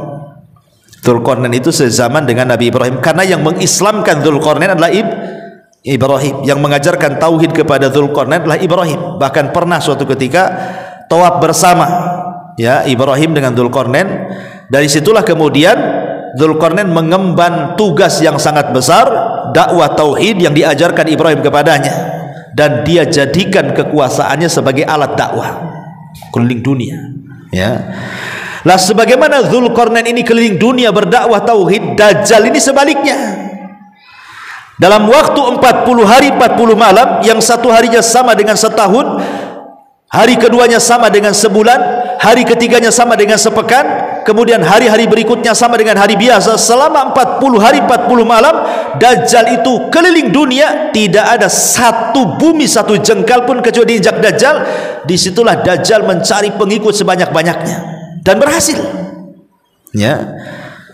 Dzulqarnain itu sezaman dengan Nabi Ibrahim, karena yang mengislamkan Dzulqarnain adalah Ibrahim. Yang mengajarkan tauhid kepada Dzulqarnain adalah Ibrahim. Bahkan pernah suatu ketika tawaf bersama ya Ibrahim dengan Dzulqarnain. Dari situlah kemudian Dzulqarnain mengemban tugas yang sangat besar, dakwah tauhid yang diajarkan Ibrahim kepadanya, dan dia jadikan kekuasaannya sebagai alat dakwah keliling dunia Ya. Lah sebagaimana Dzulqarnain ini keliling dunia berdakwah tauhid, Dajjal ini sebaliknya. Dalam waktu 40 hari 40 malam, yang satu harinya sama dengan setahun, hari keduanya sama dengan sebulan, hari ketiganya sama dengan sepekan, kemudian hari-hari berikutnya sama dengan hari biasa. Selama 40 hari 40 malam, Dajjal itu keliling dunia, tidak ada satu bumi satu jengkal pun kecuali diinjak Dajjal. Disitulah Dajjal mencari pengikut sebanyak-banyaknya dan berhasil, ya,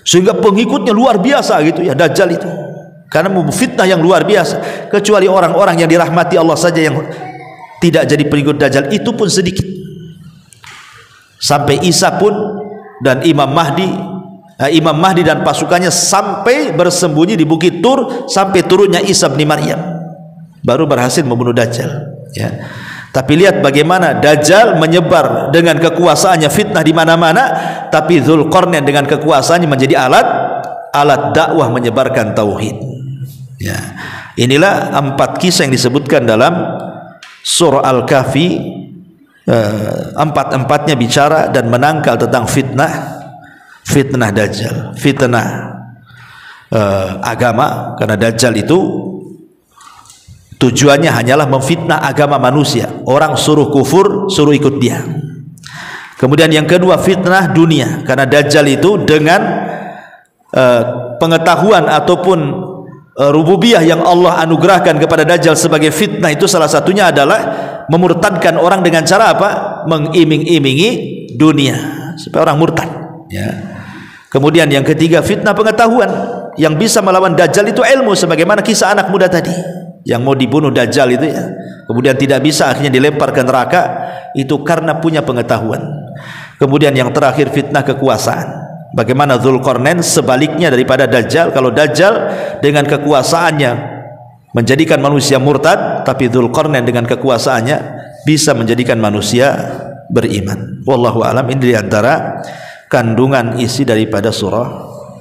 sehingga pengikutnya luar biasa gitu ya Dajjal itu, karena memfitnah yang luar biasa. Kecuali orang-orang yang dirahmati Allah saja yang tidak jadi pengikut Dajjal, itu pun sedikit. Sampai Isa pun dan Imam Mahdi dan pasukannya sampai bersembunyi di Bukit Tur sampai turunnya Isa bin Maryam, baru berhasil membunuh Dajjal, ya. Tapi lihat bagaimana Dajjal menyebar dengan kekuasaannya, fitnah di mana-mana, tapi Dzulqarnain dengan kekuasaannya menjadi alat dakwah menyebarkan tauhid. Ya. Inilah 4 kisah yang disebutkan dalam surah Al-Kahfi. Empat-empatnya bicara dan menangkal tentang fitnah Dajjal, fitnah agama, karena Dajjal itu tujuannya hanyalah memfitnah agama manusia. Orang suruh kufur, suruh ikut dia. Kemudian yang kedua, fitnah dunia, karena Dajjal itu dengan pengetahuan ataupun rububiyah yang Allah anugerahkan kepada Dajjal sebagai fitnah, itu salah satunya adalah memurtadkan orang dengan cara apa? Mengiming-imingi dunia supaya orang murtad, ya. Kemudian yang ketiga, fitnah pengetahuan. Yang bisa melawan Dajjal itu ilmu, sebagaimana kisah anak muda tadi yang mau dibunuh Dajjal itu, ya, kemudian tidak bisa, akhirnya dilempar ke neraka, itu karena punya pengetahuan. Kemudian yang terakhir, fitnah kekuasaan. Bagaimana Dzulqarnain sebaliknya daripada Dajjal. Kalau Dajjal dengan kekuasaannya menjadikan manusia murtad, tapi Dzulqarnain dengan kekuasaannya bisa menjadikan manusia beriman. Wallahu alam. Ini diantara kandungan isi daripada surah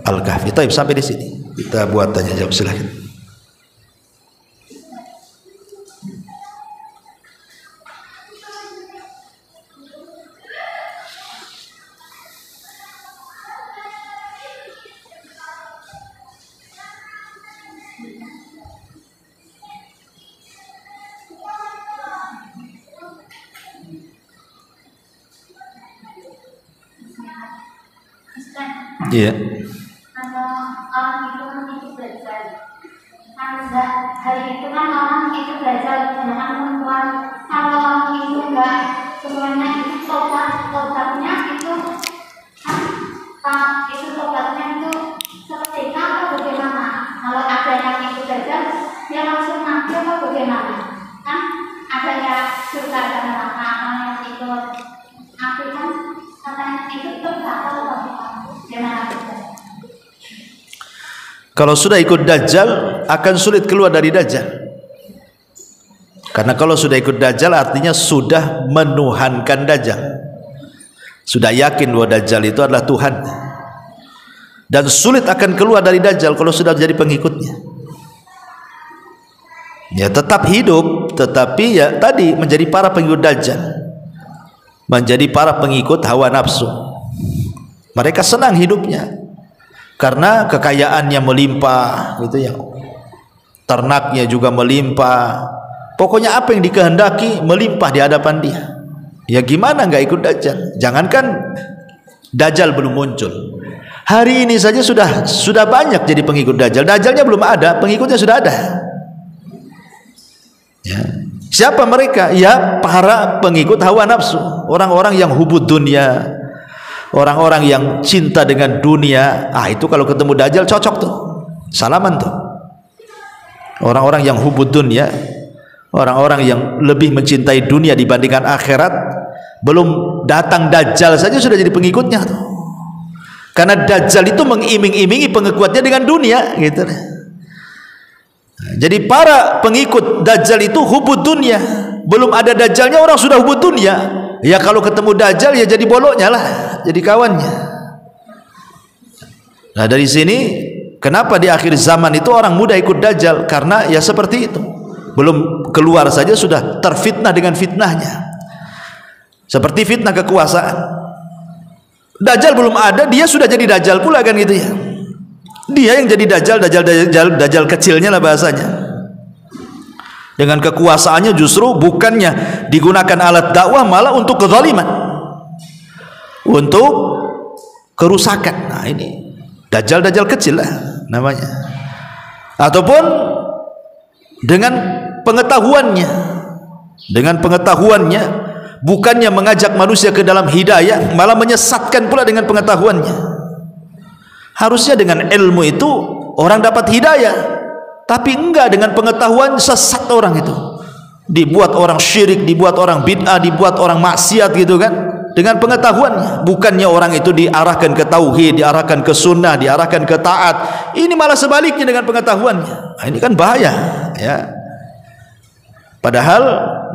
Al-Kahfi. Taib, sampai di sini kita buat tanya jawab, silahkan. Iya. Kalau orang itu kan itu belajar, hari itu kan orang itu belajar dengan perempuan. Kalau orang itu enggak semuanya itu tobatnya itu itu seketika atau bagaimana? Kalau ada yang itu belajar, dia langsung mati atau bagaimana? Kan ada yang surga dan neraka, yang ikut api kan katanya itu terbakar atau bagaimana? Kalau sudah ikut Dajjal akan sulit keluar dari Dajjal, karena kalau sudah ikut Dajjal artinya sudah menuhankan Dajjal, sudah yakin bahwa Dajjal itu adalah Tuhan, dan sulit akan keluar dari Dajjal kalau sudah jadi pengikutnya. Ya, tetap hidup, tetapi ya tadi menjadi para pengikut Dajjal, menjadi para pengikut hawa nafsu. Mereka senang hidupnya karena kekayaannya melimpah, gitu ya. Ternaknya juga melimpah. Pokoknya apa yang dikehendaki melimpah di hadapan dia. Ya gimana nggak ikut Dajjal? Jangankan Dajjal belum muncul, hari ini saja sudah banyak jadi pengikut Dajjal. Dajjalnya belum ada, pengikutnya sudah ada. Ya. Siapa mereka? Ya para pengikut hawa nafsu, orang-orang yang hubud dunia, orang-orang yang cinta dengan dunia. Itu kalau ketemu Dajjal cocok tuh, salaman tuh. Orang-orang yang hubud dunia, orang-orang yang lebih mencintai dunia dibandingkan akhirat, belum datang Dajjal saja sudah jadi pengikutnya tuh. Karena Dajjal itu mengiming-imingi pengikutnya dengan dunia, gitu. Jadi para pengikut Dajjal itu hubud dunia. Belum ada Dajjalnya orang sudah hubud dunia. Ya kalau ketemu Dajjal ya jadi boloknya lah, jadi kawannya. Nah dari sini kenapa di akhir zaman itu orang muda ikut Dajjal? Karena ya seperti itu, belum keluar saja sudah terfitnah dengan fitnahnya. Seperti fitnah kekuasaan. Dajjal belum ada, dia sudah jadi dajjal pula kan gitu ya. Dia yang jadi dajjal kecilnya lah bahasanya. Dengan kekuasaannya justru bukannya digunakan alat dakwah, malah untuk kezaliman, untuk kerusakan. Nah ini dajjal kecil lah namanya. Ataupun dengan pengetahuannya bukannya mengajak manusia ke dalam hidayah, malah menyesatkan pula dengan pengetahuannya. Harusnya dengan ilmu itu orang dapat hidayah, tapi enggak, dengan pengetahuan sesat orang itu. Dibuat orang syirik, dibuat orang bid'ah, dibuat orang maksiat gitu kan. Dengan pengetahuannya, bukannya orang itu diarahkan ke tauhid, diarahkan ke sunnah, diarahkan ke taat. Ini malah sebaliknya dengan pengetahuannya. Nah, ini kan bahaya ya. Padahal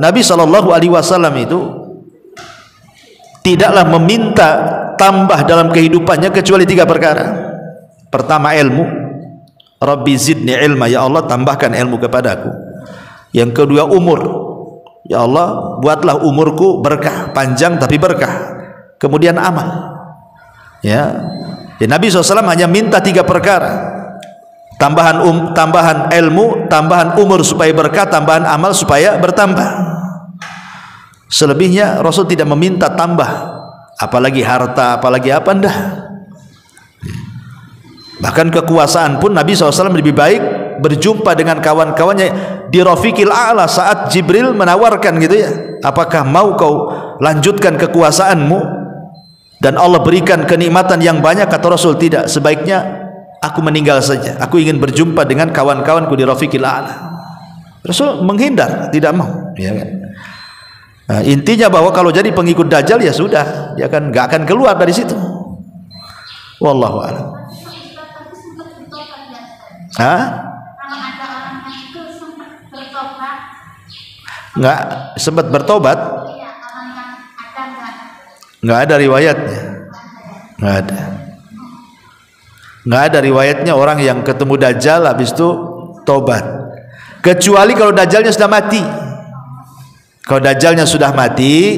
Nabi SAW itu tidaklah meminta tambah dalam kehidupannya kecuali 3 perkara. Pertama ilmu, Rabbi zidni ilma, ya Allah tambahkan ilmu kepadaku. Yang kedua umur, ya Allah buatlah umurku berkah, panjang tapi berkah. Kemudian amal. Ya Nabi SAW hanya minta 3 perkara. Tambahan ilmu, tambahan umur supaya berkah, tambahan amal supaya bertambah. Selebihnya Rasul tidak meminta tambah, apalagi harta, apalagi apa, enggak. Bahkan kekuasaan pun Nabi SAW lebih baik berjumpa dengan kawan-kawannya di Rafiqil A'la saat Jibril menawarkan gitu ya, apakah mau kau lanjutkan kekuasaanmu dan Allah berikan kenikmatan yang banyak? Kata Rasul, tidak, sebaiknya aku meninggal saja, aku ingin berjumpa dengan kawan-kawanku di Rafiqil A'la. Rasul menghindar, tidak mau ya kan? Nah, intinya bahwa kalau jadi pengikut Dajjal ya sudah, dia kan nggak akan keluar dari situ. Wallahu a'lam. Nggak sempat bertobat? Nggak ada riwayatnya. Nggak ada riwayatnya orang yang ketemu Dajjal habis itu tobat, kecuali kalau Dajjalnya sudah mati. Kalau Dajjalnya sudah mati,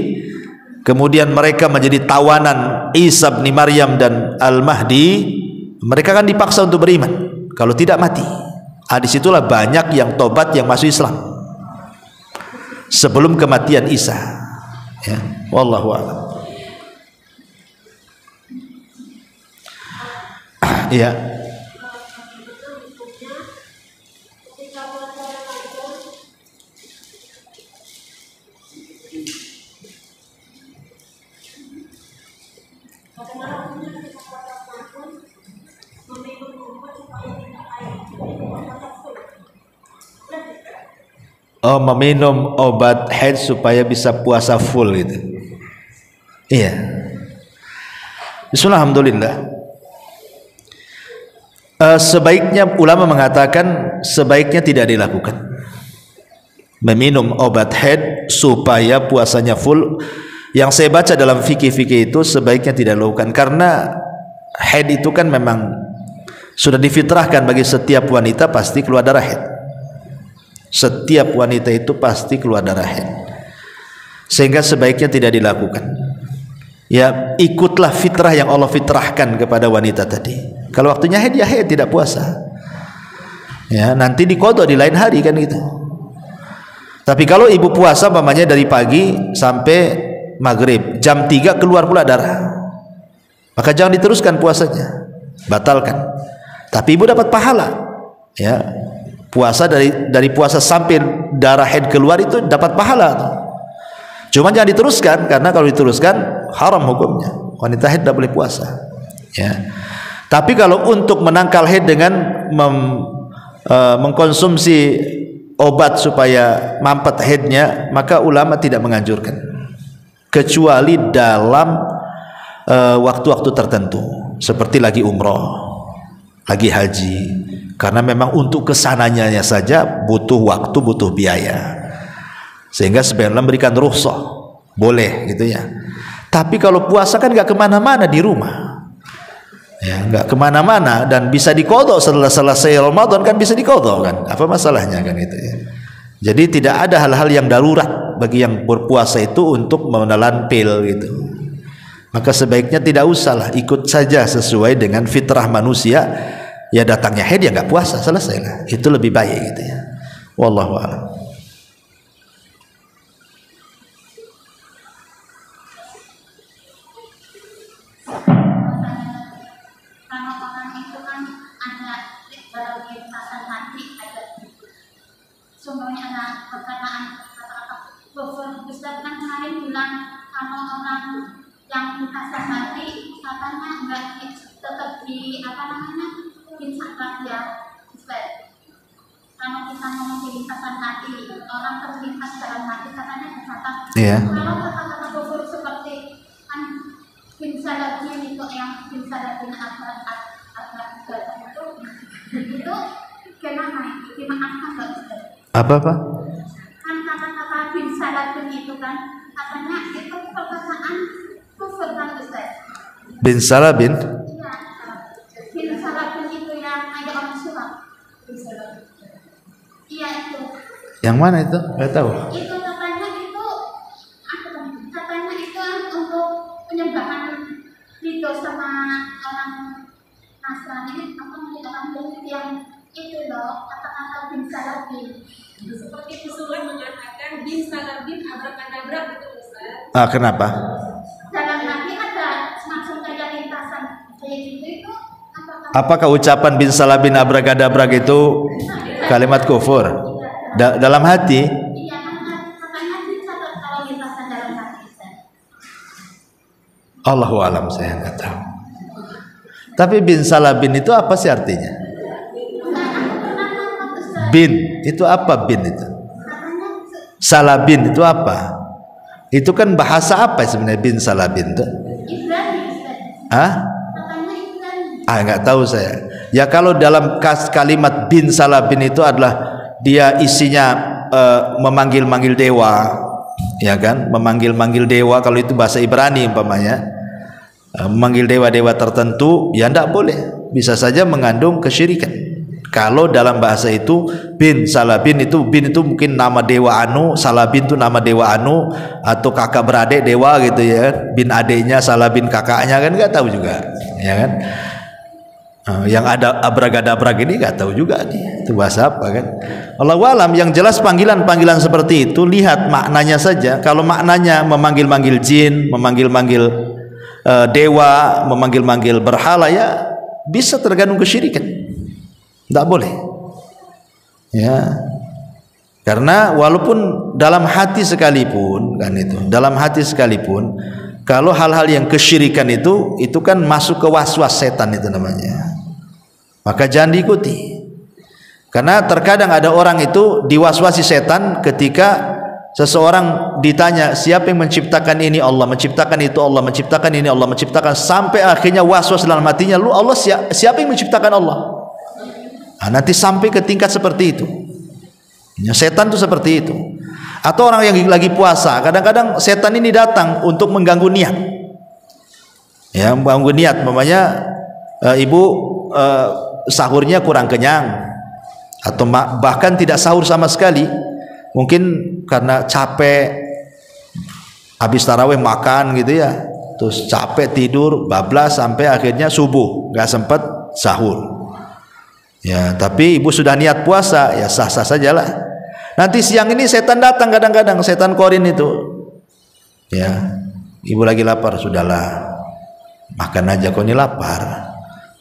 kemudian mereka menjadi tawanan Isa bin Maryam dan Al-Mahdi, mereka kan dipaksa untuk beriman kalau tidak mati. Disitulah banyak yang tobat, yang masuk Islam sebelum kematian Isa ya. Wallahu a'lam. Iya. Oh, meminum obat haid supaya bisa puasa full gitu. Iya. Bismillah, alhamdulillah. Sebaiknya ulama mengatakan sebaiknya tidak dilakukan. Meminum obat haid supaya puasanya full. Yang saya baca dalam fikih-fikih itu sebaiknya tidak dilakukan, karena haid itu kan memang sudah difitrahkan bagi setiap wanita pasti keluar darah haid. Setiap wanita itu pasti keluar darah haid, sehingga sebaiknya tidak dilakukan. Ya, ikutlah fitrah yang Allah fitrahkan kepada wanita tadi. Kalau waktunya haid ya haid, tidak puasa. Ya, nanti diqadha di lain hari kan gitu. Tapi kalau ibu puasa umpamanya dari pagi sampai maghrib, jam 3 keluar pula darah, maka jangan diteruskan puasanya, batalkan. Tapi ibu dapat pahala. Ya, puasa dari puasa sampai darah haid keluar itu dapat pahala. Cuma jangan diteruskan, karena kalau diteruskan haram hukumnya. Wanita haid tidak boleh puasa. Ya. Tapi kalau untuk menangkal haid dengan mengkonsumsi obat supaya mampet haidnya, maka ulama tidak menganjurkan, kecuali dalam waktu-waktu tertentu, seperti lagi umroh, lagi haji. Karena memang untuk kesananya saja butuh waktu, butuh biaya, sehingga sebenarnya memberikan rukhsah, boleh gitu ya. Tapi kalau puasa kan nggak kemana-mana, di rumah ya, nggak kemana-mana, dan bisa diqadha setelah selesai Ramadan kan, bisa diqadha kan, apa masalahnya kan itu ya. Jadi tidak ada hal-hal yang darurat bagi yang berpuasa itu untuk menelan pil gitu. maka sebaiknya tidak usahlah, ikut saja sesuai dengan fitrah manusia. Ya datangnya haid ya nggak puasa, selesai lah, itu lebih baik gitu ya. Wallahu a'lam. Contohnya ada perkataan Ustaz kan kemarin bilang kalau orang yang kasar hati katanya enggak tetap di insafat ya Ustaz. Kalau kita ngomong kasar hati, orang terlintas dalam hati katanya kesatan. Iya. Kalau kata-kata kufur seperti kan bin salabin itu yang bin salabin itu gimana? Dimaafkan nggak Ustaz? Apa? Kan kata-kata bin salabin itu kan katanya itu perkataan kufur kan Ustaz? Bin salabin? Iya. Bin salabin itu yang ada orang surat. Iya itu. Yang mana itu? Nggak tahu. Itu katanya itu katanya itu untuk penyembahan itu sama orang Nasrani orang Buddha yang itu loh kata-kata bin salabin. Seperti usulan mengatakan bin salabin abrakadabra gitu Ustaz. Kenapa? Dalam hati ada semacam kayak lintasan kayak gitu itu Apakah ucapan bin salabin abrakadabra itu kalimat kufur? Dalam hati? iya katanya bisa kalau lintasan dalam hati Ustaz. Allahu alam, saya nggak tahu. Tapi bin salabin itu apa sih artinya? Bin itu apa? Bin itu salabin itu apa? Itu kan bahasa apa sebenarnya bin salabin itu? Ibrani Ustaz. Katanya Ibrani. Nggak tahu saya. Ya kalau dalam kalimat bin salabin itu adalah dia isinya memanggil-manggil dewa, ya kan? Memanggil-manggil dewa, kalau itu bahasa Ibrani umpamanya, memanggil dewa-dewa tertentu, ya tidak boleh. Bisa saja mengandung kesyirikan. Kalau dalam bahasa itu bin salabin itu, bin itu mungkin nama dewa anu, salabin itu nama dewa anu, atau kakak beradik dewa gitu ya, bin adiknya, salabin kakaknya, kan nggak tahu juga, ya kan? Yang ada abragadabrag ini nggak tahu juga nih itu bahasa apa kan. Allahu alam. Yang jelas panggilan-panggilan seperti itu lihat maknanya saja. Kalau maknanya memanggil-manggil jin, memanggil-manggil dewa, memanggil-manggil berhala, ya bisa tergandung kesyirikan. Tidak boleh, ya. Karena walaupun dalam hati sekalipun kan itu, dalam hati sekalipun, kalau hal-hal yang kesyirikan itu kan masuk ke waswas setan itu namanya. Maka jangan diikuti. Karena terkadang ada orang itu diwaswasi setan ketika seseorang ditanya siapa yang menciptakan ini, Allah menciptakan itu, Allah menciptakan ini, Allah menciptakan, sampai akhirnya waswas dalam hatinya, lu Allah siapa yang menciptakan Allah? Nanti sampai ke tingkat seperti itu. Ya, setan itu seperti itu. Atau orang yang lagi puasa, kadang-kadang setan ini datang untuk mengganggu niat. Ya, mengganggu niat, mamanya ibu sahurnya kurang kenyang, atau bahkan tidak sahur sama sekali, mungkin karena capek habis tarawih makan gitu ya, terus capek tidur bablas sampai akhirnya subuh nggak sempat sahur. Ya, tapi ibu sudah niat puasa, ya sah-sah sajalah. Nanti siang ini setan datang, kadang-kadang setan korin itu. Ya, ibu lagi lapar, sudahlah, makan aja, kau ini lapar,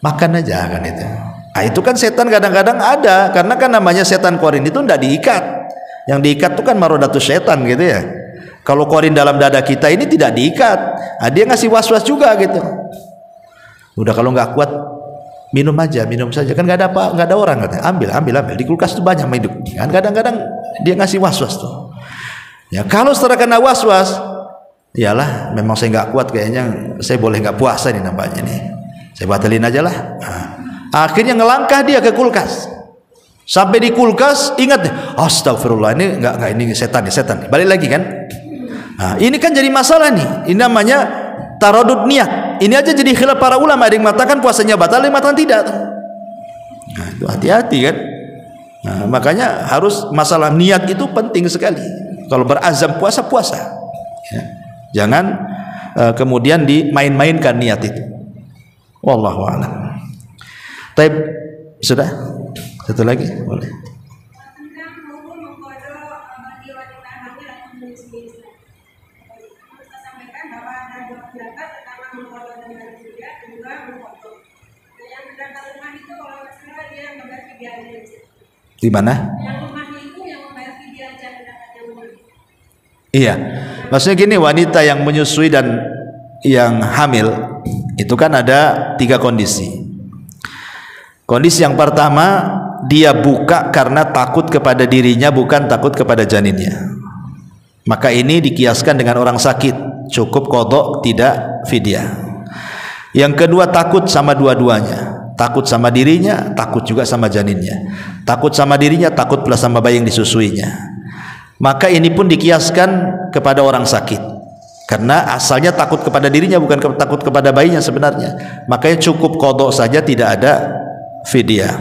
makan aja kan itu. Itu kan setan kadang-kadang ada, karena kan namanya setan korin itu tidak diikat. Yang diikat itu kan marodatus setan gitu ya. Kalau korin dalam dada kita ini tidak diikat, dia ngasih was-was juga gitu. Udah kalau nggak kuat, minum aja, minum saja, kan nggak ada apa, nggak ada orang katanya. Ambil di kulkas tuh banyak hidup. Kan kadang-kadang dia ngasih was-was tuh. Ya kalau setelah kena was-was, iyalah, memang saya nggak kuat kayaknya, saya boleh nggak puasa nih nampaknya nih. Saya batalin aja lah. Akhirnya ngelangkah dia ke kulkas. Sampai di kulkas ingat deh, astagfirullah, ini nggak ini setan nih. Balik lagi kan. Ini kan jadi masalah nih. Ini namanya taradud niat. Ini aja jadi khilaf para ulama, ada yang mengatakan puasanya batal, ada yang mengatakan tidak. Itu hati-hati kan. Makanya harus masalah niat itu penting sekali. Kalau berazam puasa, ya. Jangan kemudian dimain-mainkan niat itu. Wallahu a'lam. Taib, sudah? Satu lagi boleh. Tentang hukum mengkodok bagi wanita hamil atau menyusui. Kita sampaikan bahwa ada dua pendapat, pertama mengkodok dengan fidyah, kedua mengkodok. Nah, yang pendapat rumah itu kalau nggak salah dia membayar fidyah aja. Di mana? Yang rumahnya itu yang membayar fidyah aja pendapatnya rumah. Iya. Maksudnya gini, wanita yang menyusui dan yang hamil itu kan ada 3 kondisi. Kondisi yang pertama, dia buka karena takut kepada dirinya, bukan takut kepada janinnya. Maka ini dikiaskan dengan orang sakit, cukup qadha, tidak fidyah. Yang kedua, takut sama dua-duanya, takut sama dirinya, takut juga sama janinnya. Takut sama dirinya, takut pula sama bayi yang disusuinya. Maka ini pun dikiaskan kepada orang sakit, karena asalnya takut kepada dirinya, bukan takut kepada bayinya sebenarnya. Makanya cukup qadha saja, tidak ada fidyah.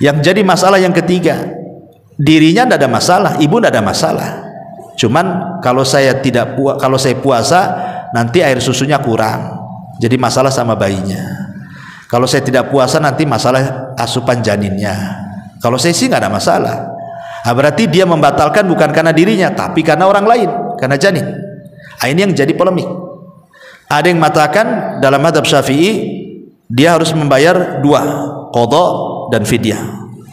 Yang jadi masalah yang ketiga, dirinya tidak ada masalah, ibu tidak ada masalah. Cuman kalau saya puasa nanti air susunya kurang, jadi masalah sama bayinya. Kalau saya tidak puasa nanti masalah asupan janinnya. Kalau saya sih nggak ada masalah. Nah, berarti dia membatalkan bukan karena dirinya, tapi karena orang lain, karena janin. Nah, ini yang jadi polemik. Ada yang mengatakan dalam mazhab Syafi'i dia harus membayar 2, qadha dan fidyah.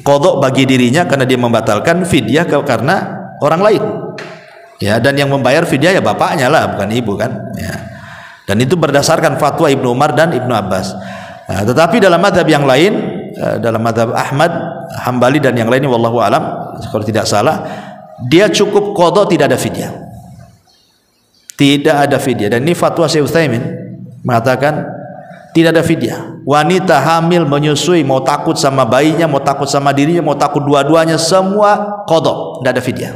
Qadha bagi dirinya karena dia membatalkan, fidyah karena orang lain. Ya, dan yang membayar fidyah ya bapaknya lah, bukan ibu kan. Ya. Dan itu berdasarkan fatwa Ibnu Umar dan Ibnu Abbas. Nah, tetapi dalam mazhab yang lain, dalam mazhab Ahmad, Hambali dan yang lainnya, wallahu alam, kalau tidak salah, dia cukup qadha, tidak ada fidyah. Tidak ada fidyah. Dan ini fatwa Syekh Utsaimin mengatakan tidak ada fidyah. Wanita hamil menyusui, mau takut sama bayinya, mau takut sama dirinya, mau takut dua-duanya, semua qadha, tidak ada fidyah.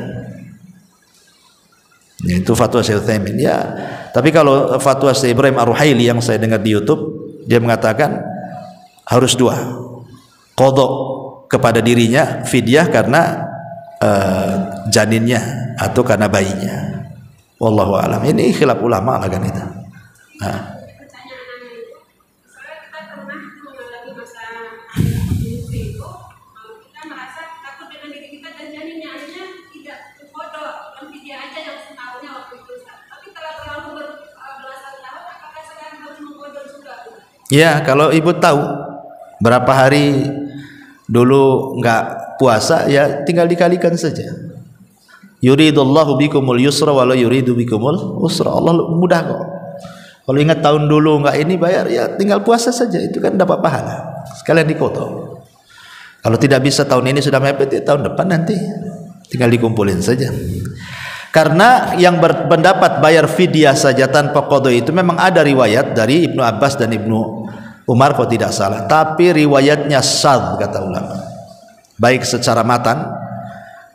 Itu fatwa Syekh Utsaimin. Ya, tapi kalau fatwa Syekh Ibrahim Ar-Ruhaili yang saya dengar di YouTube, dia mengatakan harus 2, qadha kepada dirinya, fidyah karena janinnya atau karena bayinya. Wallahu alam. Ini khilaf ulama lah kan itu. Nah. Ya, kalau ibu tahu berapa hari dulu nggak puasa, ya tinggal dikalikan saja. Yuridullahu bikumul yusra wa la yuridu bikumul usra. Allah mudah kok. Kalau ingat tahun dulu nggak ini bayar, ya tinggal puasa saja, itu kan dapat pahala. Sekalian dikoto. Kalau tidak bisa tahun ini sudah mepet, ya tahun depan nanti tinggal dikumpulin saja. Karena yang berpendapat bayar fidyah saja tanpa qadha itu memang ada riwayat dari Ibnu Abbas dan Ibnu Umar kalau tidak salah, tapi riwayatnya shadz kata ulama. Baik secara matan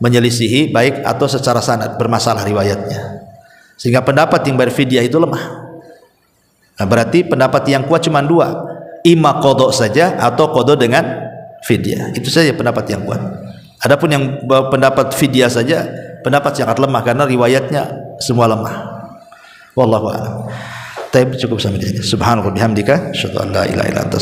menyelisihi, baik atau secara sanad bermasalah riwayatnya. Sehingga pendapat yang bayar fidyah itu lemah. Nah, berarti pendapat yang kuat cuma 2, ima qadha saja atau qadha dengan fidyah. Itu saja pendapat yang kuat. Adapun yang pendapat fidyah saja, pendapat sangat lemah karena riwayatnya semua lemah. Wallahu a'lam. Cukup sampai di sini. Subhanallah bihamdika, asyhadu an la ilaha illa anta